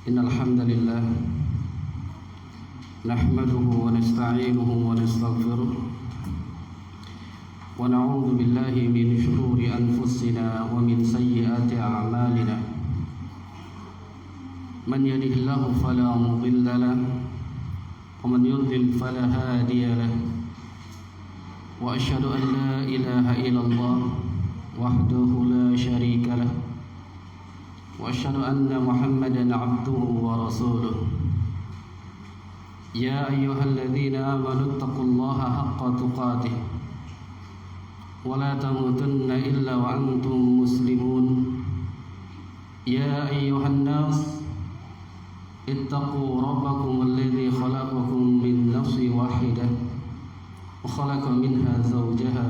إن الحمد لله نحمده ونستعينه ونستغفره ونعوذ بالله من شرور أنفسنا ومن سيئات أعمالنا من يهده الله فلا مضل له ومن يضلل فلا هادي له وأشهد أن لا إله إلا الله وحده لا شريك له وأشهد أن محمدا عبده ورسوله يا أيها الذين آمنوا اتقوا الله حق تقاته ولا تموتن إلا وأنتم مسلمون يا أيها الناس اتقوا ربكم الذي خلقكم من نفس واحدة وخلق منها زوجها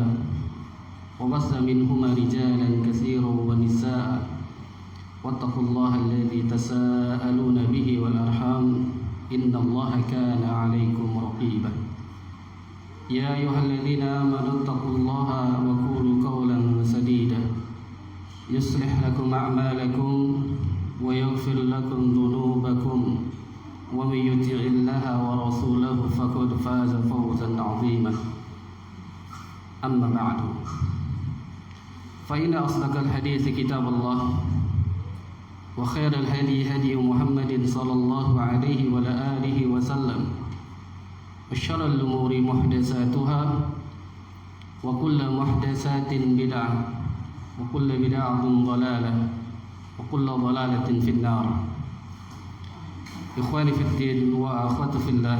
وبث منهما رجالا كثيرا ونساء واتقوا الله الذي تساءلون به والأرحام إن الله كان عليكم رقيبا يا أيها الذين آمنوا اتقوا الله وقولوا قولا سديدا يصلح لكم أعمالكم ويغفر لكم ذنوبكم ومن يطع الله ورسوله فقد فاز فوزا عظيما أما بعد فإن أصدق الحديث كتاب الله وخير الهدي هدي محمد صلى الله عليه وعلى آله وسلم وشر الأمور محدثاتها وكل محدثات بدعة وكل بدعة ضلالة وكل ضلالة في النار. إخواني في الدين وأخواتي في الله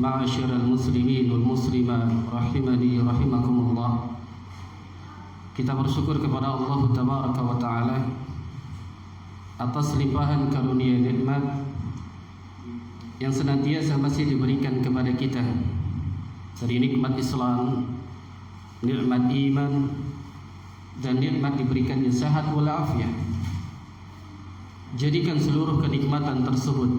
معاشر المسلمين والmuslimat rahimani rahimakumullah. Kita bersyukur kepada Allah Tabaraka wa Ta'ala atas limpahan karunia nikmat yang senantiasa masih diberikan kepada kita, dari nikmat Islam, nikmat iman, dan nikmat diberikannya sehat walafiat. Jadikan seluruh kenikmatan tersebut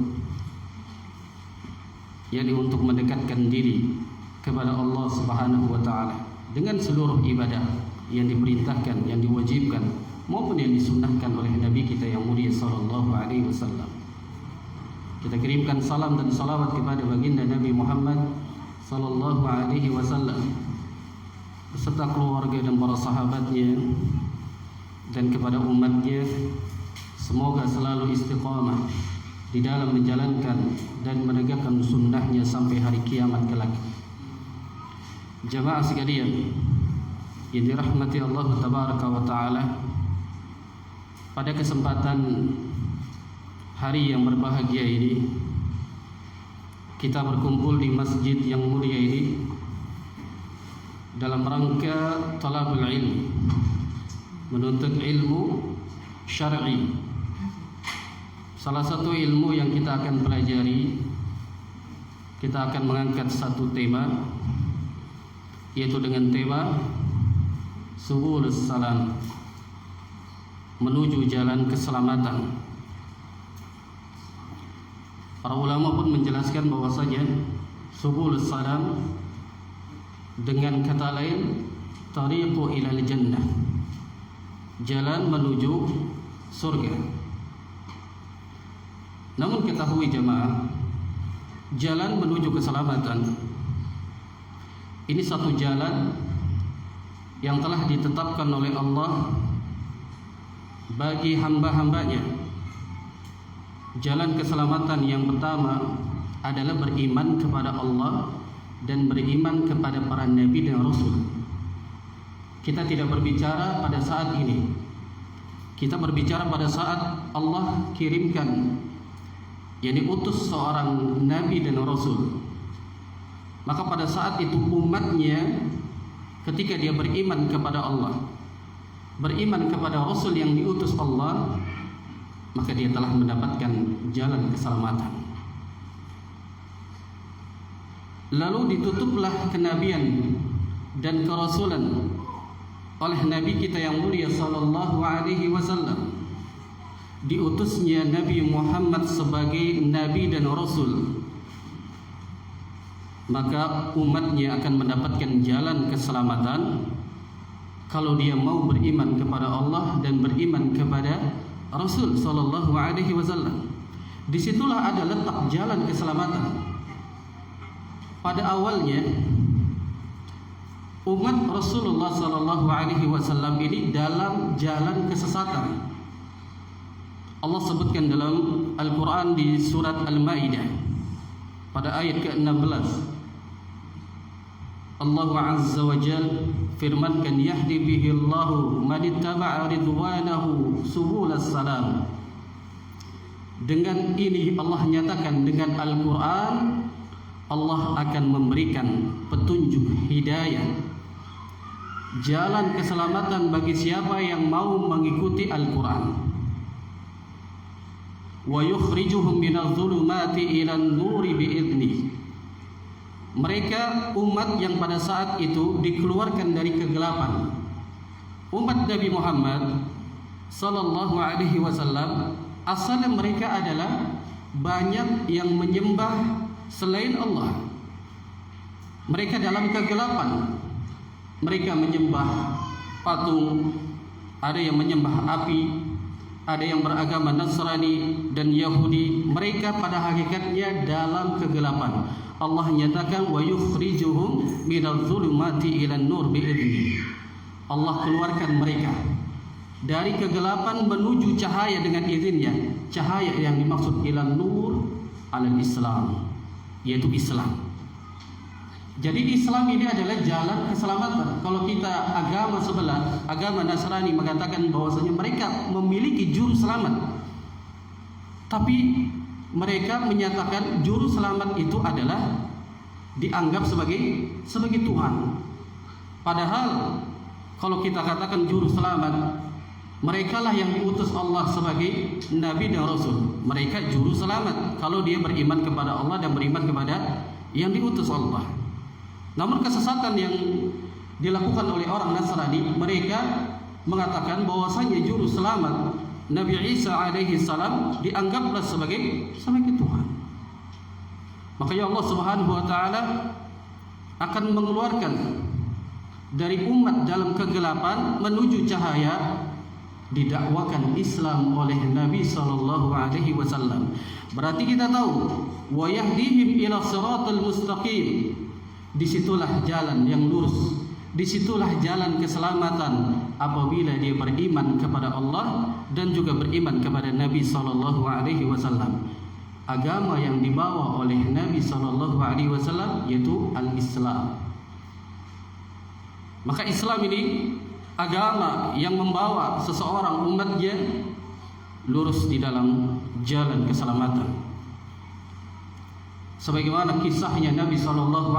yakni untuk mendekatkan diri kepada Allah Subhanahu wa Ta'ala dengan seluruh ibadah yang diperintahkan, yang diwajibkan maupun yang disunnahkan oleh Nabi kita yang mulia sallallahu alaihi wasallam. Kita kirimkan salam dan salawat kepada baginda Nabi Muhammad sallallahu alaihi wasallam beserta keluarga dan para sahabatnya dan kepada umatnya. Semoga selalu istiqamah di dalam menjalankan dan menegakkan sunnahnya sampai hari kiamat kelak. Jamaah sekalian yang dirahmati Allah Tabaraka wa Ta'ala, pada kesempatan hari yang berbahagia ini kita berkumpul di masjid yang mulia ini dalam rangka talabul ilm, menuntut ilmu syar'i. Salah satu ilmu yang kita akan pelajari, kita akan mengangkat satu tema, yaitu dengan tema Subulus Salam, menuju jalan keselamatan. Para ulama pun menjelaskan bahwasanya Subulus Salam dengan kata lain tariqu ilal jannah, jalan menuju surga. Namun ketahui jemaah, jalan menuju keselamatan ini satu jalan yang telah ditetapkan oleh Allah bagi hamba-hambanya. Jalan keselamatan yang pertama adalah beriman kepada Allah dan beriman kepada para nabi dan rasul. Kita tidak berbicara pada saat ini, kita berbicara pada saat Allah kirimkan, yakni utus seorang nabi dan rasul. Maka pada saat itu umatnya, ketika dia beriman kepada Allah, beriman kepada rasul yang diutus Allah, maka dia telah mendapatkan jalan keselamatan. Lalu ditutuplah kenabian dan kerasulan oleh Nabi kita yang mulia sallallahu alaihi wasallam. Diutusnya Nabi Muhammad sebagai nabi dan rasul, maka umatnya akan mendapatkan jalan keselamatan kalau dia mau beriman kepada Allah dan beriman kepada Rasul sallallahu alaihi wasallam. Disitulah ada letak jalan keselamatan. Pada awalnya umat Rasulullah SAW ini dalam jalan kesesatan. Allah sebutkan dalam Al-Quran di surat Al-Ma'idah pada ayat ke-16. Allah Azza wa Jal firmankan, yahdi bihi Allahu man ittaba'a ridwanahu subulas salam. Dengan ini Allah nyatakan, dengan Al-Quran Allah akan memberikan petunjuk hidayah, jalan keselamatan bagi siapa yang mau mengikuti Al-Quran. Wa yukhrijuhum minadh-dhulumati ilan nuri bi'idnih. Mereka umat yang pada saat itu dikeluarkan dari kegelapan. Umat Nabi Muhammad sallallahu alaihi wasallam, asalnya mereka adalah banyak yang menyembah selain Allah. Mereka dalam kegelapan. Mereka menyembah patung, ada yang menyembah api, ada yang beragama Nasrani dan Yahudi. Mereka pada hakikatnya dalam kegelapan. Allah nyatakan, wa yukhrijuhum minadh-dhulumati ilan nur bi'idnih. Allah keluarkan mereka dari kegelapan menuju cahaya dengan izinnya. Cahaya yang dimaksud ilan nur al-Islam, yaitu Islam. Jadi Islam ini adalah jalan keselamatan. Kalau kita agama sebelah, agama Nasrani mengatakan bahwasanya mereka memiliki juru selamat, tapi mereka menyatakan juru selamat itu adalah dianggap sebagai Tuhan. Padahal kalau kita katakan juru selamat, mereka lah yang diutus Allah sebagai Nabi dan Rasul. Mereka juru selamat kalau dia beriman kepada Allah dan beriman kepada yang diutus Allah. Namun kesesatan yang dilakukan oleh orang Nasrani, mereka mengatakan bahwasanya juru selamat Nabi Isa alaihi salam dianggaplah sebagai Tuhan. Makanya Allah Subhanahu wa taala akan mengeluarkan dari umat dalam kegelapan menuju cahaya, didakwakan Islam oleh Nabi sallallahu alaihi wasallam. Berarti kita tahu, wa yahdihim ila siratal mustaqim. Disitulah jalan yang lurus, disitulah jalan keselamatan apabila dia beriman kepada Allah dan juga beriman kepada Nabi sallallahu alaihi wasallam. Agama yang dibawa oleh Nabi sallallahu alaihi wasallam yaitu al-Islam. Maka Islam ini agama yang membawa seseorang umatnya lurus di dalam jalan keselamatan. Sebagaimana kisahnya Nabi SAW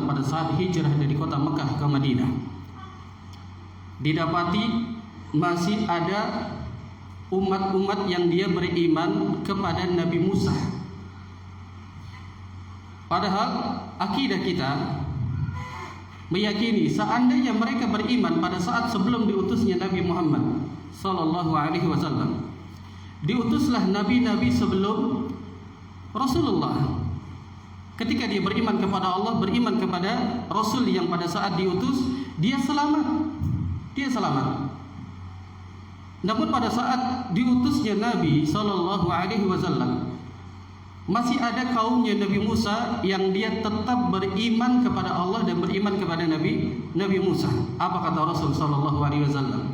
pada saat hijrah dari kota Mekah ke Madinah, didapati masih ada umat-umat yang dia beriman kepada Nabi Musa. Padahal akidah kita meyakini seandainya mereka beriman pada saat sebelum diutusnya Nabi Muhammad SAW, diutuslah nabi-nabi sebelum Rasulullah. Ketika dia beriman kepada Allah, beriman kepada Rasul yang pada saat diutus, dia selamat. Dia selamat. Namun pada saat diutusnya Nabi SAW, masih ada kaumnya Nabi Musa yang dia tetap beriman kepada Allah dan beriman kepada Nabi Musa. Apa kata Rasul SAW?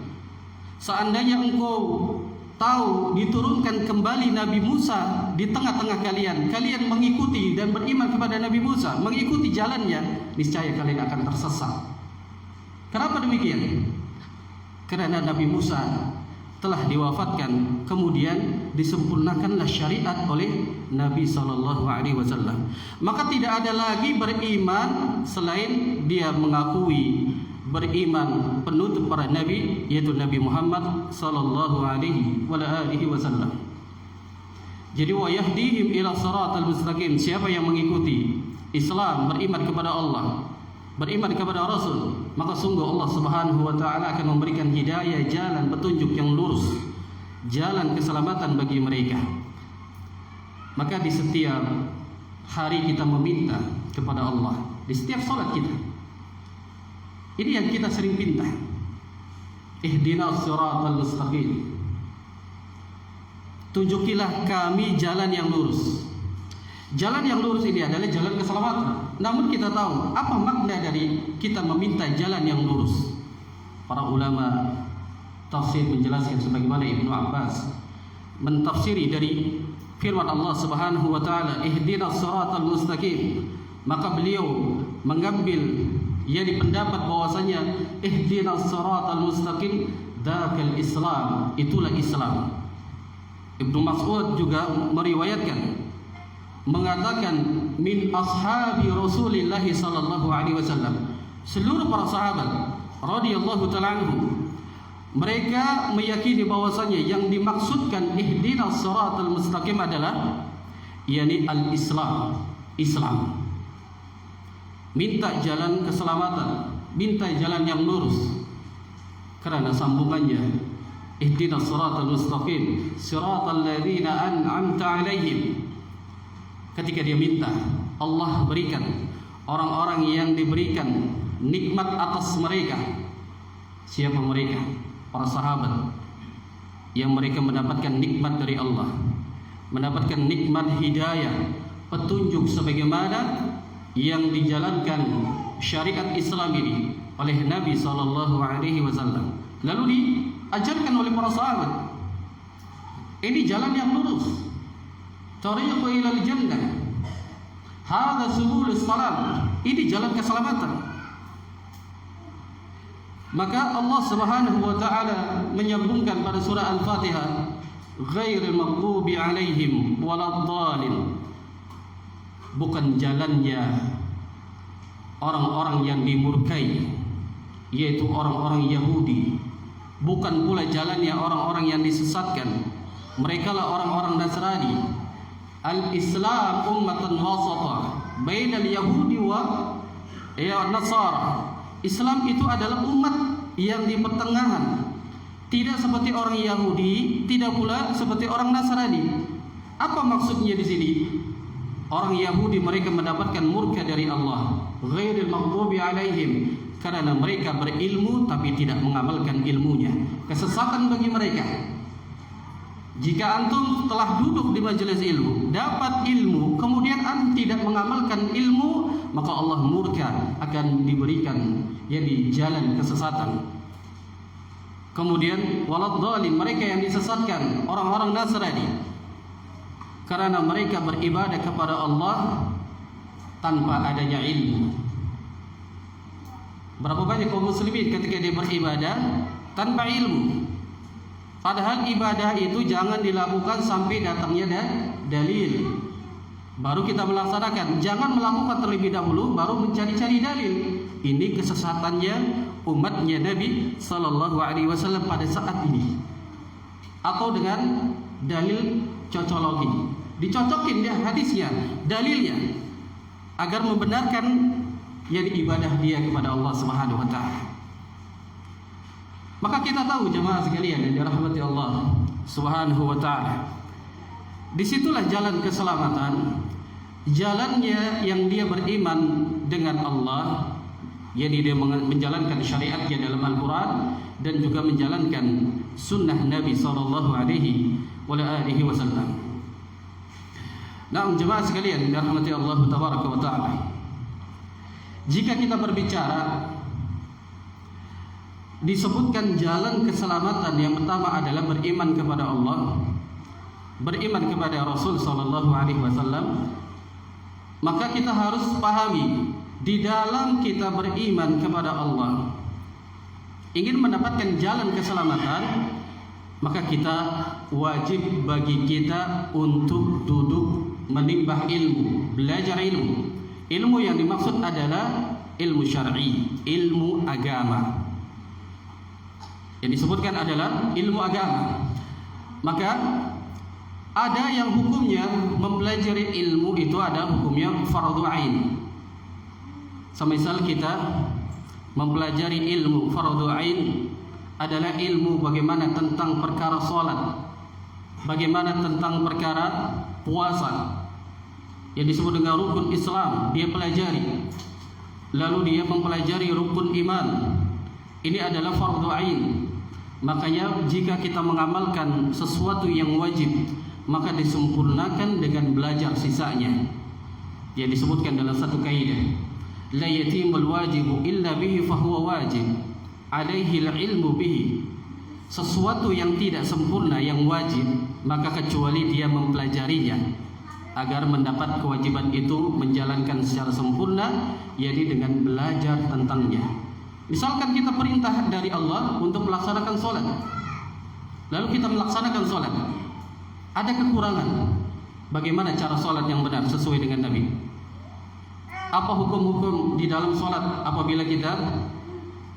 Seandainya engkau tahu diturunkan kembali Nabi Musa di tengah-tengah kalian, kalian mengikuti dan beriman kepada Nabi Musa, mengikuti jalannya, niscaya kalian akan tersesat. Kenapa demikian? Karena Nabi Musa telah diwafatkan, kemudian disempurnakanlah syariat oleh Nabi SAW. Maka tidak ada lagi beriman selain dia mengakui beriman penutup para nabi, yaitu Nabi Muhammad sallallahu alaihi wasallam. Jadi wa yahdihim ila siratal mustaqim. Siapa yang mengikuti Islam, beriman kepada Allah, beriman kepada Rasul, maka sungguh Allah Subhanahu wa taala akan memberikan hidayah, jalan petunjuk yang lurus, jalan keselamatan bagi mereka. Maka di setiap hari kita meminta kepada Allah, di setiap salat kita. Ini yang kita sering minta. Ihdinas siratal mustaqim. tunjukilah kami jalan yang lurus. Jalan yang lurus ini adalah jalan keselamatan. Namun kita tahu apa makna dari kita meminta jalan yang lurus. Para ulama tafsir menjelaskan sebagaimana Ibnu Abbas mentafsiri dari firman Allah Subhanahu wa taala, ihdinas siratal mustaqim. Maka beliau mengambil yakni pendapat bahwasanya ihdinas siratal mustaqim dzakal Islam, itulah Islam. Ibnu Mas'ud juga meriwayatkan mengatakan min ashabi Rasulillah sallallahu alaihi wasallam, seluruh para sahabat radhiyallahu taala anhum, mereka meyakini bahwasanya yang dimaksudkan ihdinas siratal mustaqim adalah yakni al-Islam, Islam. Minta jalan keselamatan, minta jalan yang lurus. Karena sambungannya ihdinas siratal mustaqim siratal ladzina an'amta 'alaihim. Ketika dia minta, Allah berikan orang-orang yang diberikan nikmat atas mereka. Siapa mereka? Para sahabat yang mereka mendapatkan nikmat dari Allah, mendapatkan nikmat hidayah, petunjuk sebagaimana yang dijalankan syariat Islam ini oleh Nabi sallallahu alaihi wasallam, lalu diajarkan oleh para sahabat. Ini jalan yang lurus, tariqu ilal jannah, hadza subulus salam, ini jalan keselamatan. Maka Allah Subhanahu wa taala menyambungkan pada surah Al-Fatihah, ghairil maghdubi alaihim waladdallin, bukan jalannya orang-orang yang dimurkai, yaitu orang-orang Yahudi, bukan pula jalannya orang-orang yang disesatkan, mereka lah orang-orang Nasrani. Al-Islam ummatan wasatah bainal Yahudi wa Nasara. Islam itu adalah umat yang di pertengahan, tidak seperti orang Yahudi, tidak pula seperti orang Nasrani. Apa maksudnya di sini? Orang Yahudi mereka mendapatkan murka dari Allah, ghairil maghdubi alaihim, karena mereka berilmu tapi tidak mengamalkan ilmunya. Kesesatan bagi mereka. Jika antum telah duduk di majelis ilmu, dapat ilmu, kemudian antum tidak mengamalkan ilmu, maka Allah murka, akan diberikan jadi jalan kesesatan. Kemudian waladdallin, mereka yang disesatkan, orang-orang Nasrani, karena mereka beribadah kepada Allah tanpa adanya ilmu. Berapa banyak kaum muslimin ketika dia beribadah tanpa ilmu? Padahal ibadah itu jangan dilakukan sampai datangnya dalil, baru kita melaksanakan. Jangan melakukan terlebih dahulu baru mencari-cari dalil. Ini kesesatannya umatnya Nabi sallallahu alaihi wasallam pada saat ini. Atau dengan dalil cocologi, dicocokin dia hadisnya, dalilnya, agar membenarkan yang ibadah dia kepada Allah Subhanahu wa taala. Maka kita tahu jemaah sekalian yang dirahmati Allah Subhanahu wa taala, disitulah jalan keselamatan, jalannya yang dia beriman dengan Allah, yakni dia menjalankan syariatnya dalam Al-Quran dan juga menjalankan sunnah Nabi sallallahu alaihi wasallam. Nah, jemaah sekalian dirahmati Allah tabaraka wa taala, jika kita berbicara disebutkan jalan keselamatan, yang pertama adalah beriman kepada Allah, beriman kepada Rasul sallallahu alaihi wasallam. Maka kita harus pahami, di dalam kita beriman kepada Allah, ingin mendapatkan jalan keselamatan, maka kita wajib bagi kita untuk duduk menimbah ilmu, belajar ilmu. Ilmu yang dimaksud adalah ilmu syar'i, ilmu agama. Yang disebutkan adalah ilmu agama. Maka ada yang hukumnya mempelajari ilmu itu ada hukumnya fardhu ain. Semisal kita mempelajari ilmu fardhu ain adalah ilmu bagaimana tentang perkara salat, bagaimana tentang perkara puasa, yang disebut dengan rukun Islam, dia pelajari. Lalu dia mempelajari rukun iman, ini adalah fardhu ain. Makanya jika kita mengamalkan sesuatu yang wajib, maka disempurnakan dengan belajar sisanya. Yang disebutkan dalam satu kaidah, la yatimul wajibu illa bihi fahuwa wajib, alaihi ilmu bihi. Sesuatu yang tidak sempurna yang wajib, maka kecuali dia mempelajarinya agar mendapat kewajiban itu menjalankan secara sempurna, yaitu dengan belajar tentangnya. Misalkan kita perintah dari Allah untuk melaksanakan sholat, lalu kita melaksanakan sholat, ada kekurangan. Bagaimana cara sholat yang benar sesuai dengan Nabi? Apa hukum-hukum di dalam sholat apabila kita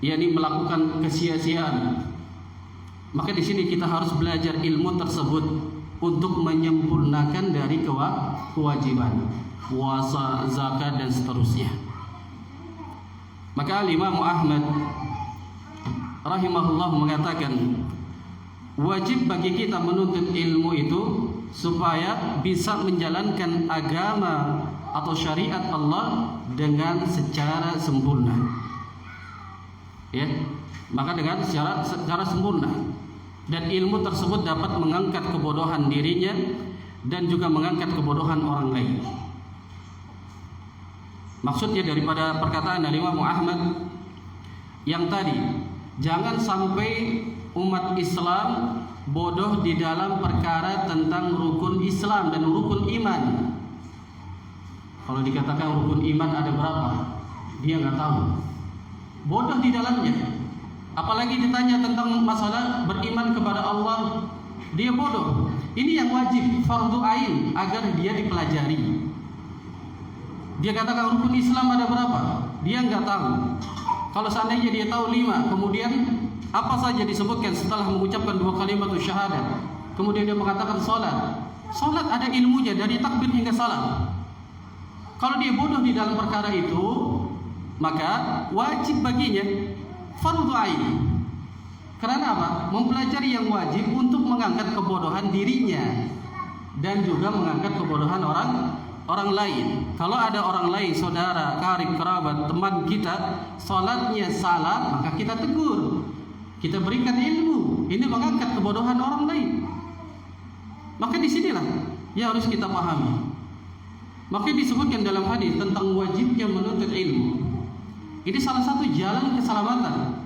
melakukan kesia-siaan? Maka di sini kita harus belajar ilmu tersebut untuk menyempurnakan dari kewajiban puasa, zakat dan seterusnya. Maka Imam Ahmad rahimahullah mengatakan, wajib bagi kita menuntut ilmu itu supaya bisa menjalankan agama atau syariat Allah dengan secara sempurna. Ya, maka dengan secara sempurna. Dan ilmu tersebut dapat mengangkat kebodohan dirinya dan juga mengangkat kebodohan orang lain. Maksudnya daripada perkataan dari Imam Ahmad yang tadi, jangan sampai umat Islam bodoh di dalam perkara tentang rukun Islam dan rukun iman. Kalau dikatakan rukun iman ada berapa, dia nggak tahu, bodoh di dalamnya. Apalagi ditanya tentang masalah beriman kepada Allah, dia bodoh. Ini yang wajib, fardu ain, agar dia dipelajari. Dia katakan rukun Islam ada berapa, dia nggak tahu. Kalau seandainya dia tahu 5, kemudian apa saja disebutkan setelah mengucapkan 2 kalimat syahadat, kemudian dia mengatakan salat. Salat ada ilmunya dari takbir hingga salam. Kalau dia bodoh di dalam perkara itu, maka wajib baginya fardu ain. Karena apa? Mempelajari yang wajib untuk mengangkat kebodohan dirinya dan juga mengangkat kebodohan orang lain. Kalau ada orang lain, saudara, karib, kerabat, teman kita, salatnya salah, maka kita tegur, kita berikan ilmu. Ini mengangkat kebodohan orang lain. Maka disinilah yang harus kita pahami. Maka disebutkan dalam hadis tentang wajibnya menuntut ilmu. Ini salah satu jalan keselamatan.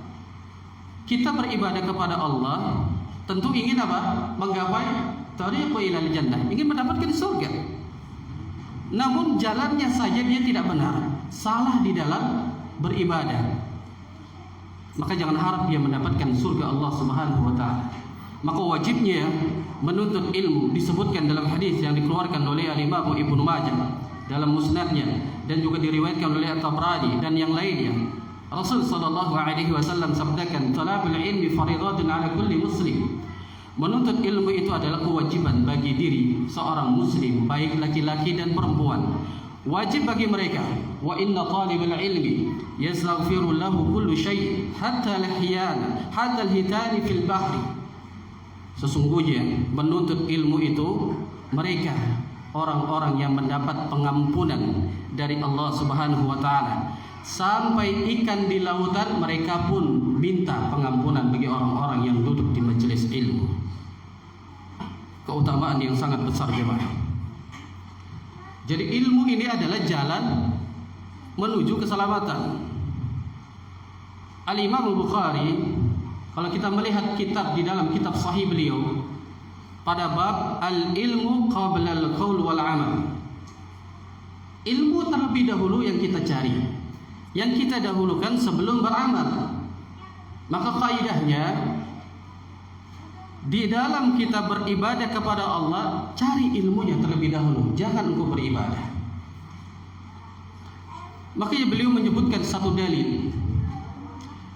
Kita beribadah kepada Allah, tentu ingin apa? Menggapai tariqu ilal jannah, ingin mendapatkan surga. Namun jalannya saja dia tidak benar, salah di dalam beribadah, maka jangan harap dia mendapatkan surga Allah Subhanahu wa taala. Maka wajibnya menuntut ilmu disebutkan dalam hadis yang dikeluarkan oleh Imam Ibnu Majah dalam musnadnya dan juga diriwayatkan oleh At-Tabrani dan yang lainnya. Rasul sallallahu alaihi wasallam sabdakan, talabul ilmi fariidatun ala kulli muslim. Menuntut ilmu itu adalah kewajiban bagi diri seorang muslim, baik laki-laki dan perempuan. Wajib bagi mereka. Wa inna talibal ilmi yastaghfiru lahu kullu syai' hatta al-hiyana, hatta al-hitani fil bahri. Sesungguhnya menuntut ilmu itu mereka orang-orang yang mendapat pengampunan dari Allah Subhanahu wa taala. Sampai ikan di lautan mereka pun minta pengampunan bagi orang-orang yang duduk di majelis ilmu. Keutamaan yang sangat besar jemaah. Jadi ilmu ini adalah jalan menuju keselamatan. Al-Imam Al-Bukhari, kalau kita melihat kitab di dalam kitab sahih beliau, pada bab al-ilmu qabla al-qaul wal amal. Ilmu terlebih dahulu yang kita cari, yang kita dahulukan sebelum beramal. Maka kaidahnya di dalam kita beribadah kepada Allah, cari ilmunya terlebih dahulu, jangan engkau beribadah. Makanya beliau menyebutkan satu dalil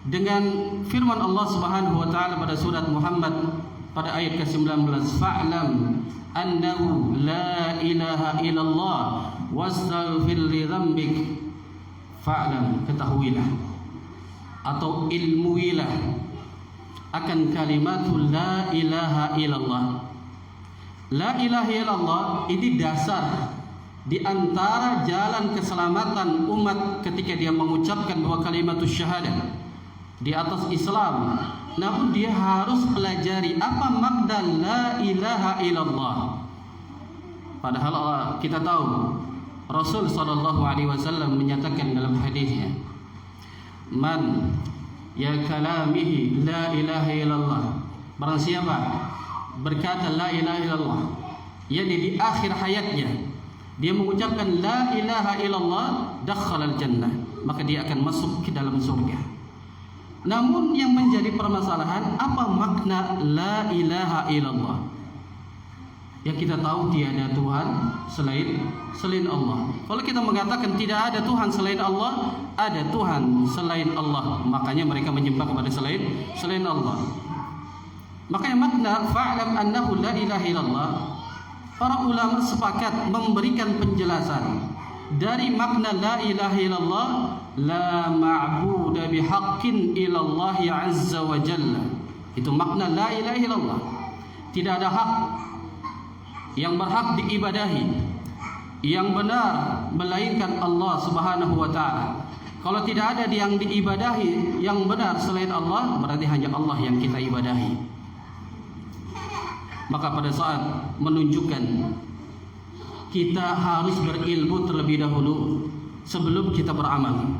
dengan firman Allah Subhanahu wa taala pada surat Muhammad pada ayat ke-19, fa'lam annahu la ilaha illallah wastaghfir li dzambik. Fa'lam, ketahuilah atau ilmuilah akan kalimatul la ilaha illallah. La ilaha illallah ini dasar di antara jalan keselamatan umat ketika dia mengucapkan 2 kalimat syahadat di atas Islam namun dia harus pelajari apa makna la ilaha illallah. Padahal kita tahu Rasul sallallahu alaihi wasallam menyatakan dalam hadisnya, "Man ya kalamihi la ilaha illallah." Barang siapa berkata la ilaha illallah, yakni di akhir hayatnya dia mengucapkan la ilaha illallah, dakhala al-jannah, maka dia akan masuk ke dalam surga. Namun yang menjadi permasalahan, apa makna la ilaha illallah? Yang kita tahu tiada Tuhan selain Allah. Kalau kita mengatakan tidak ada Tuhan selain Allah, ada Tuhan selain Allah, makanya mereka menyembah kepada selain Allah. Makanya makna fa'lam annahu la ilaha illallah, para ulama sepakat memberikan penjelasan dari makna la ilaha illallah, la ma'budu bihaqqin illallah azza wa jalla. Itu makna la ilaha illallah. Tidak ada hak yang berhak diibadahi yang benar melainkan Allah Subhanahu wa taala. Kalau tidak ada yang diibadahi yang benar selain Allah, berarti hanya Allah yang kita ibadahi. Maka pada saat menunjukkan kita harus berilmu terlebih dahulu sebelum kita beramal.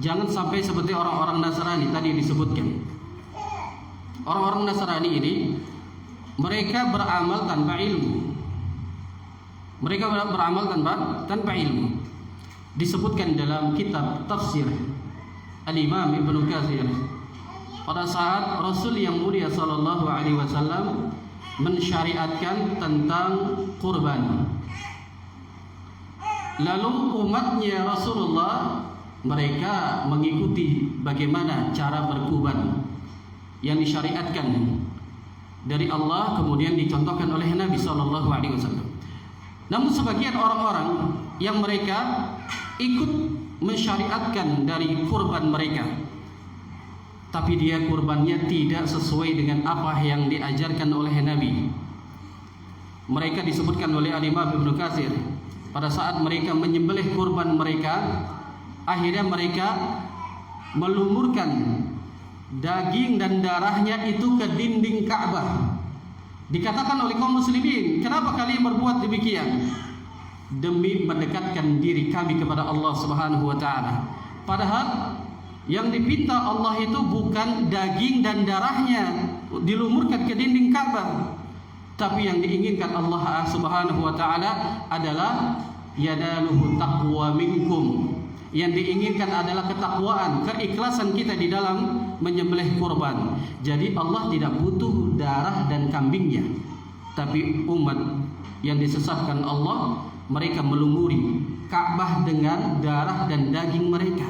Jangan sampai seperti orang-orang Nasrani tadi disebutkan. Orang-orang Nasrani ini mereka beramal tanpa ilmu. Mereka beramal tanpa ilmu. Disebutkan dalam kitab tafsir Al-Imam Ibnu Katsir, pada saat Rasul yang mulia sallallahu alaihi wasallam mensyariatkan tentang kurban, lalu umatnya Rasulullah mereka mengikuti bagaimana cara berkurban yang disyariatkan dari Allah, kemudian dicontohkan oleh Nabi sallallahu alaihi wasallam. Namun sebagian orang-orang yang mereka ikut mensyariatkan dari kurban mereka, tapi dia kurbannya tidak sesuai dengan apa yang diajarkan oleh Nabi. Mereka disebutkan oleh Al-Imam Ibnu Katsir, pada saat mereka menyembelih kurban mereka, akhirnya mereka melumurkan daging dan darahnya itu ke dinding Ka'bah. Dikatakan oleh kaum muslimin, kenapa kalian berbuat demikian? Demi mendekatkan diri kami kepada Allah Subhanahu wa taala. Padahal yang dipinta Allah itu bukan daging dan darahnya dilumurkan ke dinding Ka'bah, tapi yang diinginkan Allah Subhanahu wa taala adalah yanaluhu taqwa minkum. Yang diinginkan adalah ketakwaan, keikhlasan kita di dalam menyembelih kurban. Jadi Allah tidak butuh darah dan kambingnya, tapi umat yang disesatkan Allah, mereka melumuri Ka'bah dengan darah dan daging mereka.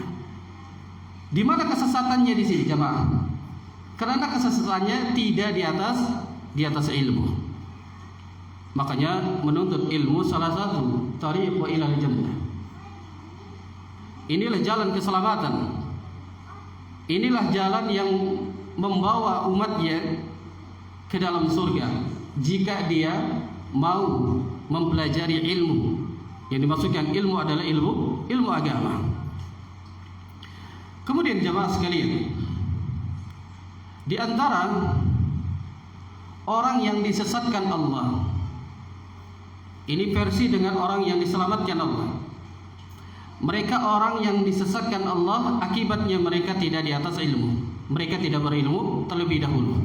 Di mana kesesatannya di sini, jemaah? Karena kesesatannya tidak di atas ilmu. Makanya menuntut ilmu salah satu tariq ilal jannah. Inilah jalan keselamatan. Inilah jalan yang membawa umatnya ke dalam surga jika dia mau mempelajari ilmu. Yang dimaksudkan ilmu adalah ilmu agama. Kemudian jemaah sekalian, di antara orang yang disesatkan Allah, ini versi dengan orang yang diselamatkan Allah. Mereka orang yang disesatkan Allah akibatnya mereka tidak di atas ilmu. Mereka tidak berilmu terlebih dahulu.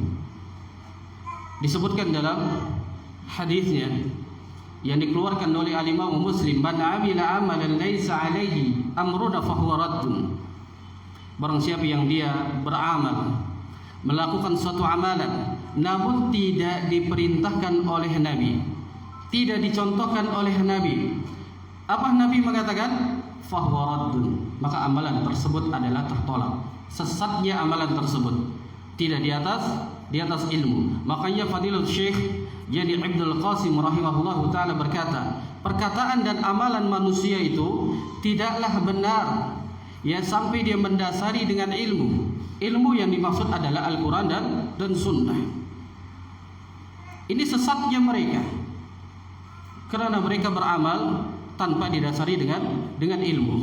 Disebutkan dalam hadisnya yang dikeluarkan oleh Al-Imam Muslim, "Man 'amila 'amalan laisa 'alaihi amruna fahuwa raddun." Barang siapa yang dia beramal, melakukan suatu amalan namun tidak diperintahkan oleh Nabi, tidak dicontohkan oleh Nabi, apa Nabi mengatakan? Fahuwa raddun, maka amalan tersebut adalah tertolak. Sesatnya amalan tersebut tidak di atas ilmu. Makanya Fadilatul Syekh Yani Abdul Qasim rahimahullahu taala berkata, perkataan dan amalan manusia itu tidaklah benar ya sampai dia mendasari dengan ilmu. Ilmu yang dimaksud adalah Al-Quran dan Sunnah. Ini sesatnya mereka karena mereka beramal tanpa didasari dengan ilmu.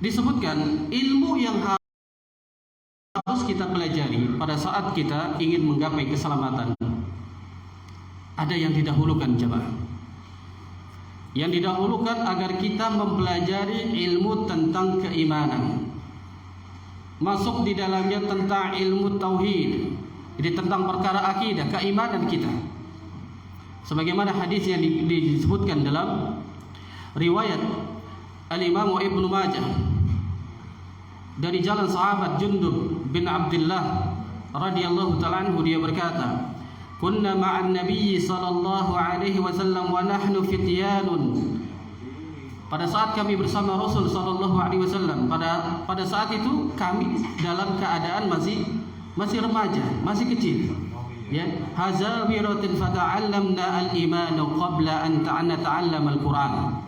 Disebutkan ilmu yang kita pelajari pada saat kita ingin menggapai keselamatan, ada yang didahulukan jemaah. Yang didahulukan agar kita mempelajari ilmu tentang keimanan. Masuk di dalamnya tentang ilmu tauhid. Jadi tentang perkara akidah, keimanan kita. Sebagaimana hadis yang disebutkan dalam riwayat Al-Imam Ibnu Majah dari jalan sahabat Jundub bin Abdullah radhiyallahu ta'ala anhu, dia berkata, "Kunna ma'an Nabi sallallahu alaihi wasallam wa nahnu fityanun." Pada saat kami bersama Rasul sallallahu alaihi wasallam, pada saat itu kami dalam keadaan masih remaja, masih kecil. Ya, hazawiratin fata'allamna al-iman qabla an nata'allam al-Qur'an.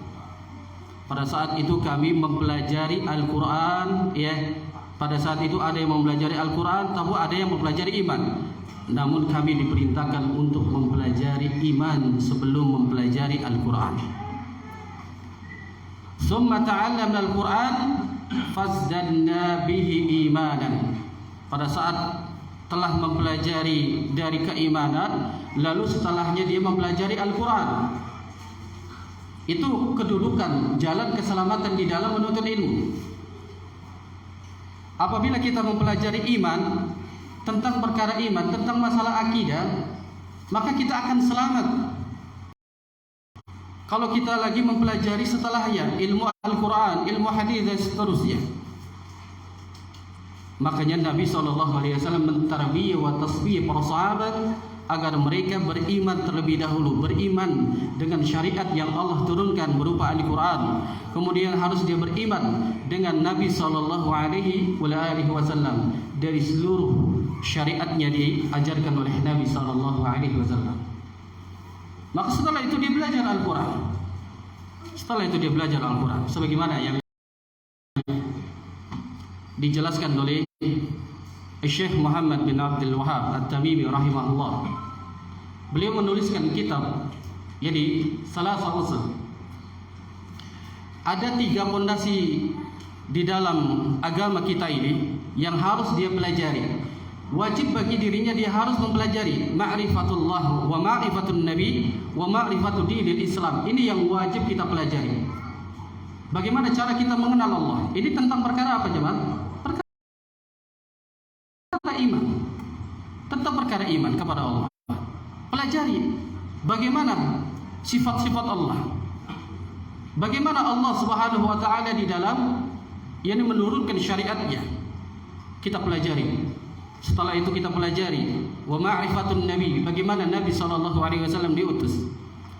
Pada saat itu kami mempelajari Al-Qur'an, ya. Pada saat itu ada yang mempelajari Al-Qur'an, tapi ada yang mempelajari iman. Namun kami diperintahkan untuk mempelajari iman sebelum mempelajari Al-Qur'an. Summa ta'allamna Al-Qur'an fazdadna bihi imanan. Pada saat telah mempelajari dari keimanan, lalu setelahnya dia mempelajari Al-Qur'an. Itu kedudukan jalan keselamatan di dalam menuntut ilmu. Apabila kita mempelajari iman, tentang perkara iman, tentang masalah akidah, maka kita akan selamat. Kalau kita lagi mempelajari setelahnya ilmu Al-Quran, ilmu hadis dan seterusnya. Makanya Nabi SAW mentarbiyah wa tasbih para sahabat agar mereka beriman terlebih dahulu, beriman dengan syariat yang Allah turunkan berupa Al-Quran. Kemudian harus dia beriman dengan Nabi SAW dari seluruh syariatnya diajarkan oleh Nabi SAW. Maka setelah itu dia belajar Al-Quran. Setelah itu dia belajar Al-Quran, sebagaimana yang dijelaskan oleh Syekh Muhammad bin Abdul Wahab At-Tamimi rahimahullah. Beliau menuliskan kitab, jadi Salasa Usul. Ada 3 pondasi di dalam agama kita ini yang harus dia pelajari. Wajib bagi dirinya dia harus mempelajari ma'rifatullah wa ma'rifatun nabi wa ma'rifatud dinil Islam. Ini yang wajib kita pelajari. Bagaimana cara kita mengenal Allah? Ini tentang perkara apa, jemaah? Iman, tentang perkara iman kepada Allah. Pelajari bagaimana sifat-sifat Allah, bagaimana Allah Subhanahu wa ta'ala di dalam yang menurunkan syariatnya. Kita pelajari. Setelah itu kita pelajari wa ma'rifatun nabi, bagaimana Nabi SAW diutus,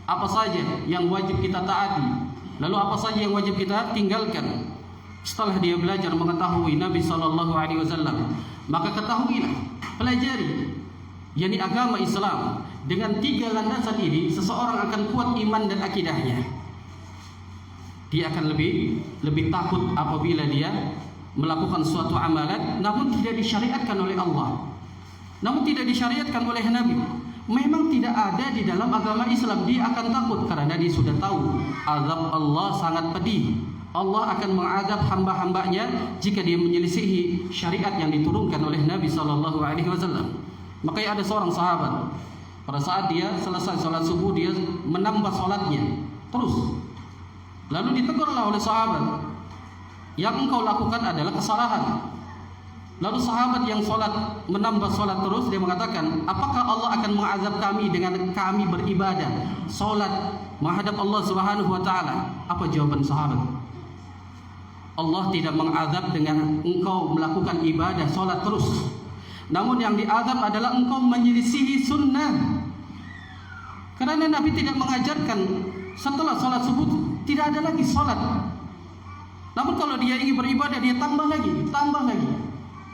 apa saja yang wajib kita taati, lalu apa saja yang wajib kita tinggalkan. Setelah dia belajar mengetahui Nabi SAW, maka ketahuilah, pelajari, yakni agama Islam. Dengan 3 landasan ini, seseorang akan kuat iman dan akidahnya. Dia akan lebih takut apabila dia melakukan suatu amalan, namun tidak disyariatkan oleh Allah, namun tidak disyariatkan oleh Nabi. Memang tidak ada di dalam agama Islam. Dia akan takut karena dia sudah tahu azab Allah sangat pedih. Allah akan mengadab hamba-hambanya jika dia menyelisihi syariat yang diturunkan oleh Nabi SAW. Makanya ada seorang sahabat, pada saat dia selesai sholat subuh, dia menambah sholatnya terus. Lalu ditegurlah oleh sahabat, yang engkau lakukan adalah kesalahan. Lalu sahabat yang menambah sholat terus, dia mengatakan, apakah Allah akan mengazab kami dengan kami beribadah, sholat menghadap Allah Subhanahu wa ta'ala? Apa jawaban sahabat? Allah tidak mengazab dengan engkau melakukan ibadah sholat terus, namun yang diazab adalah engkau menyelisihi sunnah. Karena Nabi tidak mengajarkan setelah sholat subuh tidak ada lagi sholat. Namun kalau dia ingin beribadah, dia tambah lagi.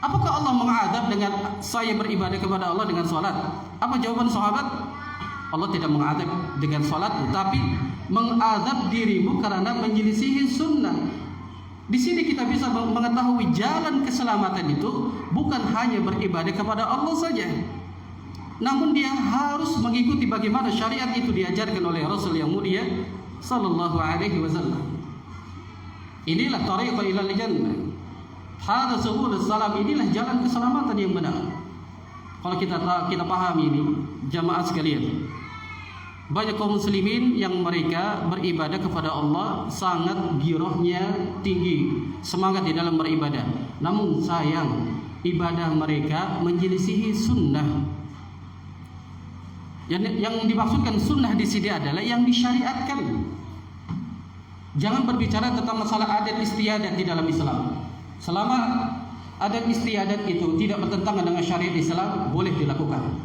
Apakah Allah mengazab dengan saya beribadah kepada Allah dengan sholat? Apa jawaban sahabat? Allah tidak mengazab dengan sholat, tapi mengazab dirimu karena menyelisihi sunnah. Di sini kita bisa mengetahui jalan keselamatan itu bukan hanya beribadah kepada Allah saja, namun dia harus mengikuti bagaimana syariat itu diajarkan oleh Rasul yang mulia sallallahu alaihi wasallam. Inilah tariqah ilal jannah. Hadza subulus salam, inilah jalan keselamatan yang benar. Kalau kita pahami ini, jamaah sekalian, banyak kaum muslimin yang mereka beribadah kepada Allah sangat girohnya tinggi, semangat di dalam beribadah. Namun sayang, ibadah mereka menyelisihi sunnah. Yang dimaksudkan sunnah di sini adalah yang disyariatkan. Jangan berbicara tentang masalah adat istiadat di dalam Islam. Selama adat istiadat itu tidak bertentangan dengan syariat Islam, boleh dilakukan.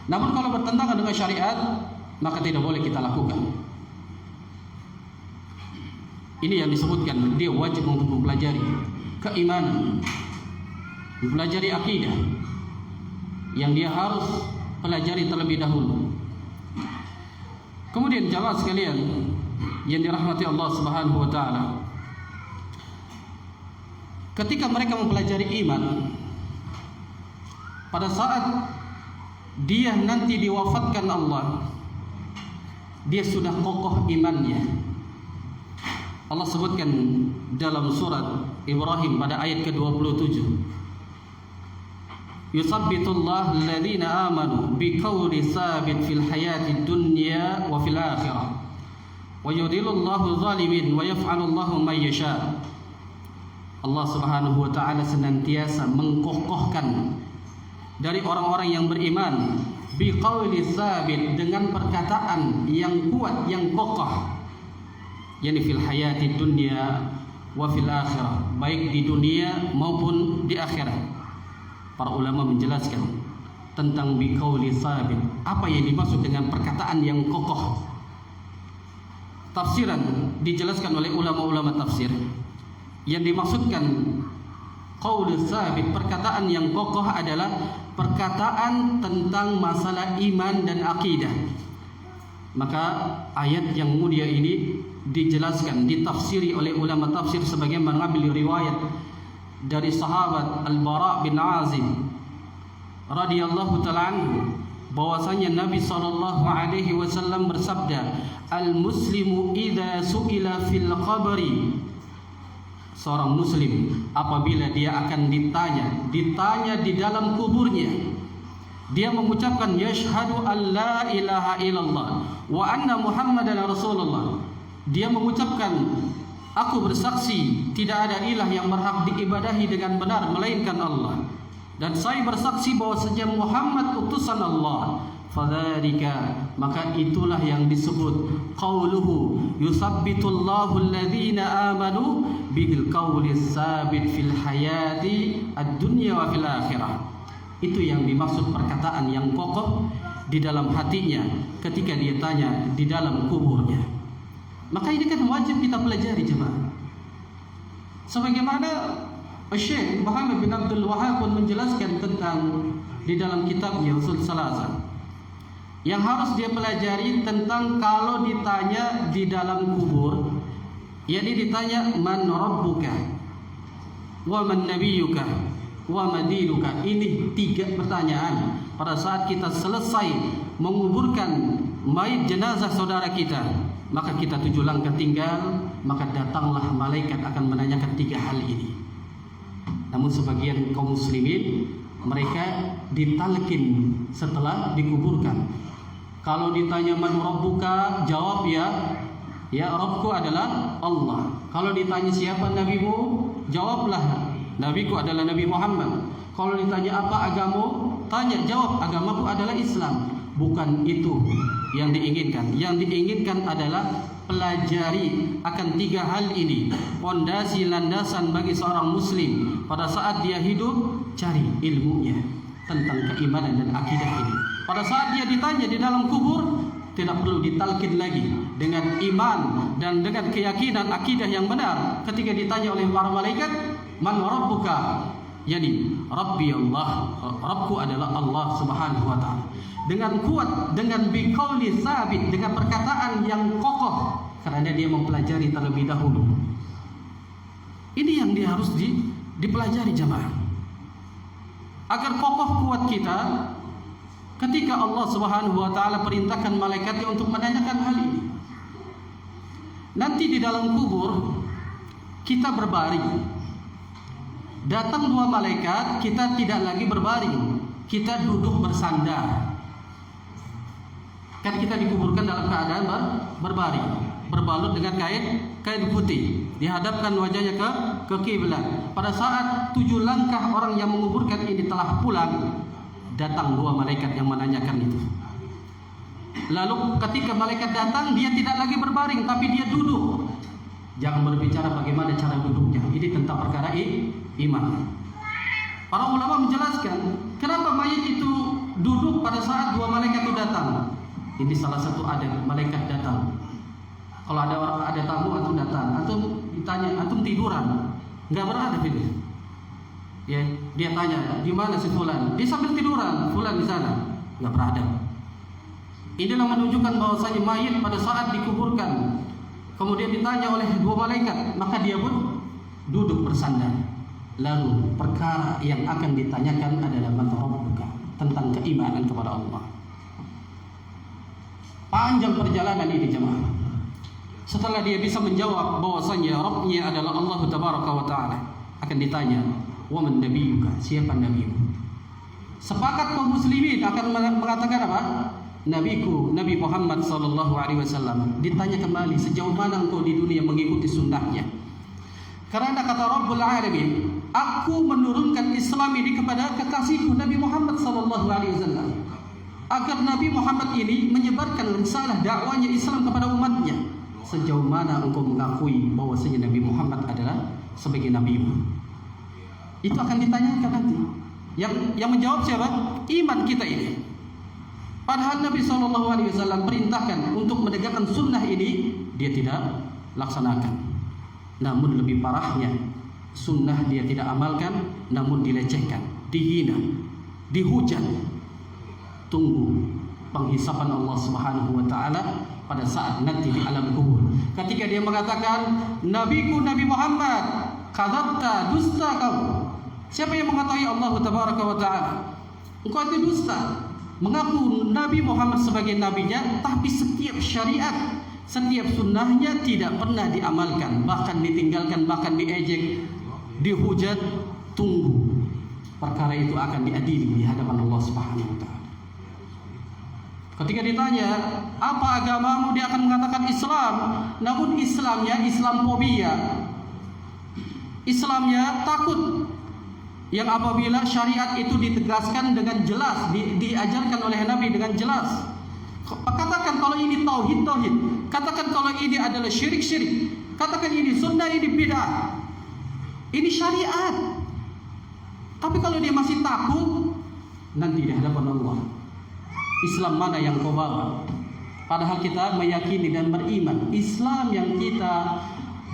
Namun kalau bertentangan dengan syariat, maka tidak boleh kita lakukan. Ini yang disebutkan, dia wajib untuk mempelajari keimanan, mempelajari akidah, yang dia harus pelajari terlebih dahulu. Kemudian jamaah sekalian yang dirahmati Allah Subhanahu wa taala, ketika mereka mempelajari iman, pada saat dia nanti diwafatkan Allah, dia sudah kokoh imannya. Allah sebutkan dalam surat Ibrahim pada ayat ke-27, yusabbitullah alladhina amanu biqawli sabit fil hayati dunya wa fil akhirah wa yudhillullahu zalimin wa yaf'alullahu may yasha. Allah Subhanahu wa taala senantiasa mengkokohkan dari orang-orang yang beriman biqawli sabit, dengan perkataan yang kuat, yang kokoh, yakni fil hayati dunya wa fil akhirah, baik di dunia maupun di akhirat. Para ulama menjelaskan tentang biqauli sabit, apa yang dimaksud dengan perkataan yang kokoh. Tafsiran dijelaskan oleh ulama-ulama tafsir. Yang dimaksudkan qaul sabit, perkataan yang kokoh, adalah perkataan tentang masalah iman dan akidah. Maka ayat yang mulia ini dijelaskan, ditafsiri oleh ulama tafsir sebagian mengambil riwayat dari sahabat Al-Bara bin Azib radhiyallahu ta'ala anhu, bahwasanya Nabi sallallahu alaihi wasallam bersabda, al-muslimu idza su'ila fil qabri, seorang muslim apabila dia akan ditanya di dalam kuburnya, dia mengucapkan yashhadu an la ilaha illallah wa anna muhammadan rasulullah, dia mengucapkan aku bersaksi tidak ada ilah yang berhak diibadahi dengan benar melainkan Allah, dan saya bersaksi bahwasanya Muhammad utusan Allah. Fadzalika, maka itulah yang disebut qauluhu yusabbitullahu alladhina amanu bil qawli sabit fil hayati ad-dunya wa fil akhirah. Itu yang dimaksud perkataan yang kokoh di dalam hatinya ketika dia tanya di dalam kuburnya. Maka ini kan wajib kita pelajari jemaah. Sebagaimana Syekh Muhammad bin Abdul Wahhab pun menjelaskan tentang di dalam kitabnya Ushul Salasah, yang harus dia pelajari tentang kalau ditanya di dalam kubur, yakni ditanya man rabbuka wa man nabiyyuka wa madinuka. Ini 3 pertanyaan pada saat kita selesai menguburkan mayit jenazah saudara kita, maka kita 7 langkah tinggal, maka datanglah malaikat akan menanyakan 3 hal ini. Namun sebagian kaum muslimin, mereka ditalkin setelah dikuburkan. Kalau ditanya man rabbuka, jawab ya Rabbku adalah Allah. Kalau ditanya siapa nabimu, jawablah nabiku adalah Nabi Muhammad. Kalau ditanya apa agamamu, jawab agamaku adalah Islam. Bukan itu yang diinginkan. Yang diinginkan adalah pelajari akan 3 hal ini, pondasi landasan bagi seorang muslim pada saat dia hidup. Cari ilmunya tentang keimanan dan akidah ini. Pada saat dia ditanya di dalam kubur, tidak perlu ditalkin lagi dengan iman dan dengan keyakinan akidah yang benar. Ketika ditanya oleh para malaikat, man rabbuka, yani Rabbi Allah, Rabbku adalah Allah Subhanahu wa taala. Dengan kuat, dengan biqauli sabit, dengan perkataan yang kokoh, karena dia mempelajari terlebih dahulu. Ini yang dia harus dipelajari jemaah, agar kokoh kuat kita ketika Allah Subhanahu wa taala perintahkan malaikatnya untuk menanyakan hal ini. Nanti di dalam kubur kita berbaring Datang dua malaikat, kita tidak lagi berbaring, kita duduk bersandar. Kan kita dikuburkan dalam keadaan berbaring, berbalut dengan kain putih, dihadapkan wajahnya ke kiblat. Pada saat 7 langkah orang yang menguburkan ini telah pulang, datang dua malaikat yang menanyakan itu. Lalu ketika malaikat datang, dia tidak lagi berbaring, tapi dia duduk. Jangan berbicara bagaimana cara duduknya. Ini tentang perkara iman. Para ulama menjelaskan kenapa mayit itu duduk pada saat dua malaikat itu datang. Ini salah satu adat, malaikat datang. Kalau ada tamu antum datang, antum ditanya, antum tiduran? Enggak berada itu. Ya, dia tanya, di mana si fulan? Dia sambil tiduran, fulan di sana. Enggak berada. Inilah menunjukkan bahwasanya mayit pada saat dikuburkan, kemudian ditanya oleh dua malaikat, maka dia pun duduk bersandar. Lalu perkara yang akan ditanyakan adalah man rabbuka, tentang keimanan kepada Allah. Panjang perjalanan ini jemaah. Setelah dia bisa menjawab bahwasanya Rabbnya adalah Allah Tabaraka wa Ta'ala, akan ditanya, wa man nabiyuka, siapa nabimu? Sepakat kaum muslimin akan mengatakan apa? Nabiku, Nabi Muhammad sallallahu alaihi wasallam. Ditanya kembali, sejauh mana engkau di dunia mengikuti sunnahnya? Karena kata Rabbul Alamin, aku menurunkan Islam ini kepada kekasihku Nabi Muhammad sallallahu alaihi wasallam, agar Nabi Muhammad ini menyebarkan risalah dakwanya Islam kepada umatnya. Sejauh mana engkau mengakui bahwasanya Nabi Muhammad adalah sebagai nabimu? Itu akan ditanyakan nanti. Yang menjawab siapa? Iman kita ini. Padahal Nabi SAW perintahkan untuk menegakkan sunnah ini, dia tidak laksanakan. Namun lebih parahnya, sunnah dia tidak amalkan, namun dilecehkan, dihina, dihujat. Tunggu penghisapan Allah Subhanahu wa Ta'ala pada saat nanti di alam kubur. Ketika dia mengatakan, nabiku Nabi Muhammad, kadzabta, dusta kau. Siapa yang mengetahui Allah Tabaraka wa Ta'ala? Engkau itu dusta. Mengaku Nabi Muhammad sebagai nabinya, tapi setiap syariat, setiap sunnahnya tidak pernah diamalkan, bahkan ditinggalkan, bahkan diejek, dihujat. Tunggu, perkara itu akan diadili di hadapan Allah Subhanahu wa Ta'ala. Ketika ditanya, apa agamamu? Dia akan mengatakan Islam. Namun Islamnya Islamfobia, Islamnya takut. Yang apabila syariat itu ditegaskan dengan jelas, diajarkan oleh Nabi dengan jelas. Katakan kalau ini tauhid, tauhid. Katakan kalau ini adalah syirik, syirik. Katakan ini sunnah, ini bid'ah. Ini syariat. Tapi kalau dia masih takut, nanti di hadapan Allah, Islam mana yang kau bawa? Padahal kita meyakini dan beriman, Islam yang kita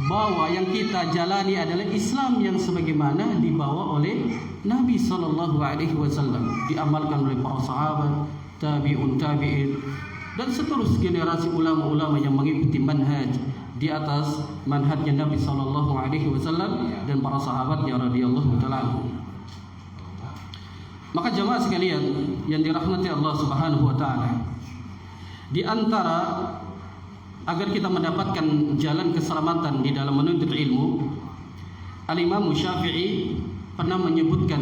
bawa, yang kita jalani adalah Islam yang sebagaimana dibawa oleh Nabi sallallahu alaihi wasallam, diamalkan oleh para sahabat, tabi'un tabi'in, dan seterusnya generasi ulama-ulama yang mengikuti manhaj di atas manhajnya Nabi sallallahu alaihi wasallam dan para sahabatnya radhiyallahu taala. Maka jemaah sekalian yang dirahmati Allah Subhanahu wa Ta'ala, di antara agar kita mendapatkan jalan keselamatan di dalam menuntut ilmu, Al-Imam Syafi'i pernah menyebutkan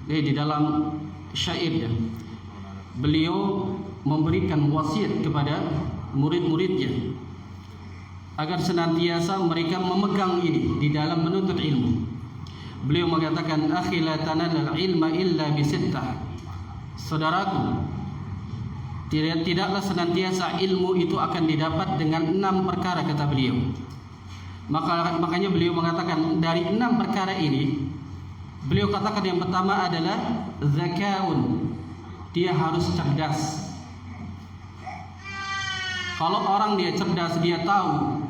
di dalam syairnya, beliau memberikan wasiat kepada murid-muridnya agar senantiasa mereka memegang ini di dalam menuntut ilmu. Beliau mengatakan, akhi la tanalul ilma illa bisittah. Saudaraku, tidaklah senantiasa ilmu itu akan didapat dengan 6 perkara, kata beliau. Makanya beliau mengatakan dari 6 perkara ini, beliau katakan yang pertama adalah zakaun. Dia harus cerdas. Kalau orang dia cerdas, dia tahu,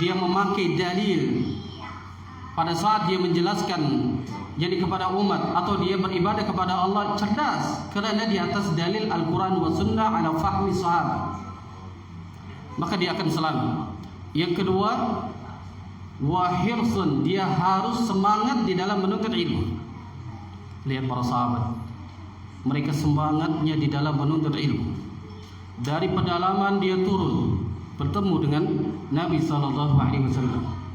dia memakai dalil pada saat dia menjelaskan jadi kepada umat atau dia beribadah kepada Allah, cerdas kerana di atas dalil Al-Quran wa Sunnah ala fahmi sahabat, maka dia akan selamat. Yang kedua, wahirsun, dia harus semangat di dalam menuntut ilmu. Lihat para sahabat, mereka semangatnya di dalam menuntut ilmu. Dari pedalaman dia turun bertemu dengan Nabi SAW.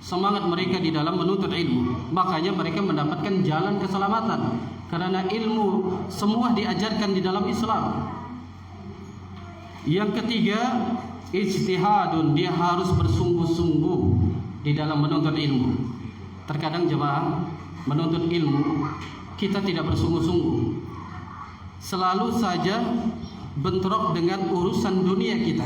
semangat mereka di dalam menuntut ilmu. Makanya mereka mendapatkan jalan keselamatan, karena ilmu semua diajarkan di dalam Islam. Yang ketiga, ijtihadun, dia harus bersungguh-sungguh di dalam menuntut ilmu. Terkadang jemaah menuntut ilmu kita tidak bersungguh-sungguh, selalu saja bentrok dengan urusan dunia kita.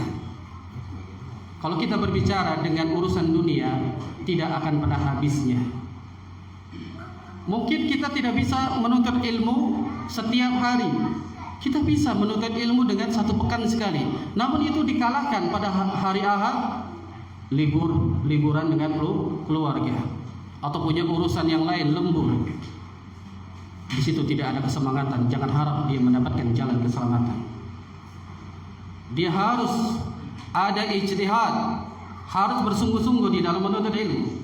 Kalau kita berbicara dengan urusan dunia, tidak akan pernah habisnya. Mungkin kita tidak bisa menuntut ilmu setiap hari. Kita bisa menuntut ilmu dengan 1 pekan sekali. Namun itu dikalahkan pada hari Ahad, liburan dengan keluarga, atau punya urusan yang lain, lembur. Di situ tidak ada kesemangatan. Jangan harap dia mendapatkan jalan keselamatan. Dia harus ada ijtihad, harus bersungguh-sungguh di dalam menuntut ilmu.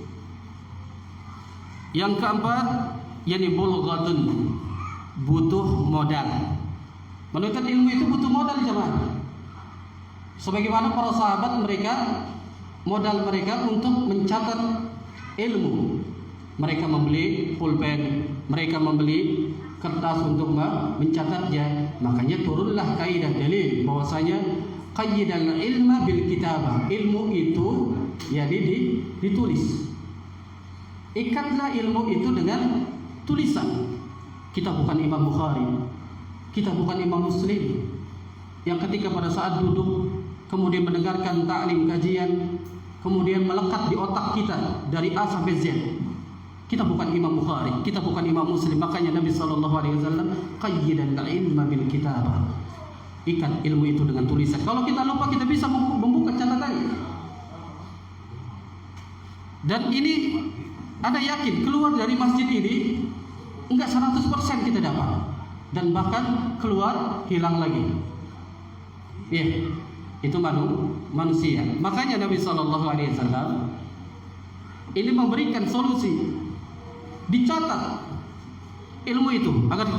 Yang keempat, yakni bulghatun, butuh modal. Menuntut ilmu itu butuh modal jemaah. Sebagaimana para sahabat, mereka modal mereka untuk mencatat ilmu. Mereka membeli pulpen, mereka membeli kertas untuk mencatatnya. Makanya turunlah kaidah dalil bahwasanya qayyidal ilma bil kitabah. Ilmu itu jadi ditulis. Ikatlah ilmu itu dengan tulisan. Kita bukan Imam Bukhari, kita bukan Imam Muslim yang ketika pada saat duduk kemudian mendengarkan taklim kajian kemudian melekat di otak kita dari A sampai Z. Kita bukan Imam Bukhari, kita bukan Imam Muslim. Makanya Nabi SAW qayyidan ilma bil kitabah. Ikat ilmu itu dengan tulisan. Kalau kita lupa, kita bisa membuka catatannya. Dan ini Anda yakin keluar dari masjid ini enggak 100% kita dapat, dan bahkan keluar hilang lagi. Ya, itu manusia. Makanya Nabi SAW ini memberikan solusi. Dicatat ilmu itu agar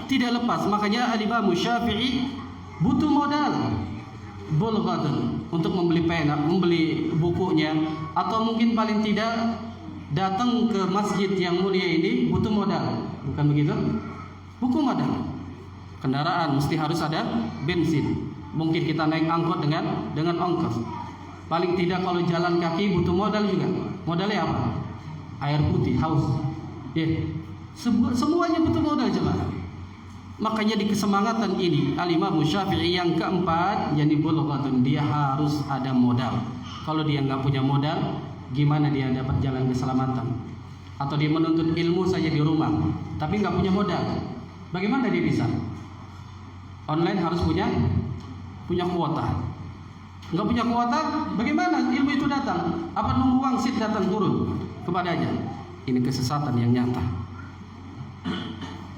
tidak lepas. Makanya Al-Imam Syafi'i butuh modal bulghatun untuk membeli pena, membeli bukunya, atau mungkin paling tidak datang ke masjid yang mulia ini butuh modal. Bukan begitu? Buku modal. Kendaraan mesti harus ada bensin. Mungkin kita naik angkot dengan ongkos. Paling tidak kalau jalan kaki butuh modal juga. Modalnya apa? Air putih, haus. Ya, semuanya butuh modal jemaah. Makanya di kesemangatan ini Al-Imam Syafi'i yang keempat, yakni bulghatun, dia harus ada modal. Kalau dia nggak punya modal, gimana dia dapat jalan keselamatan? Atau dia menuntut ilmu saja di rumah, tapi nggak punya modal, bagaimana dia bisa? Online harus punya kuota. Nggak punya kuota, bagaimana ilmu itu datang? Apa nunggu wangsit datang turun kepadanya? Ini kesesatan yang nyata.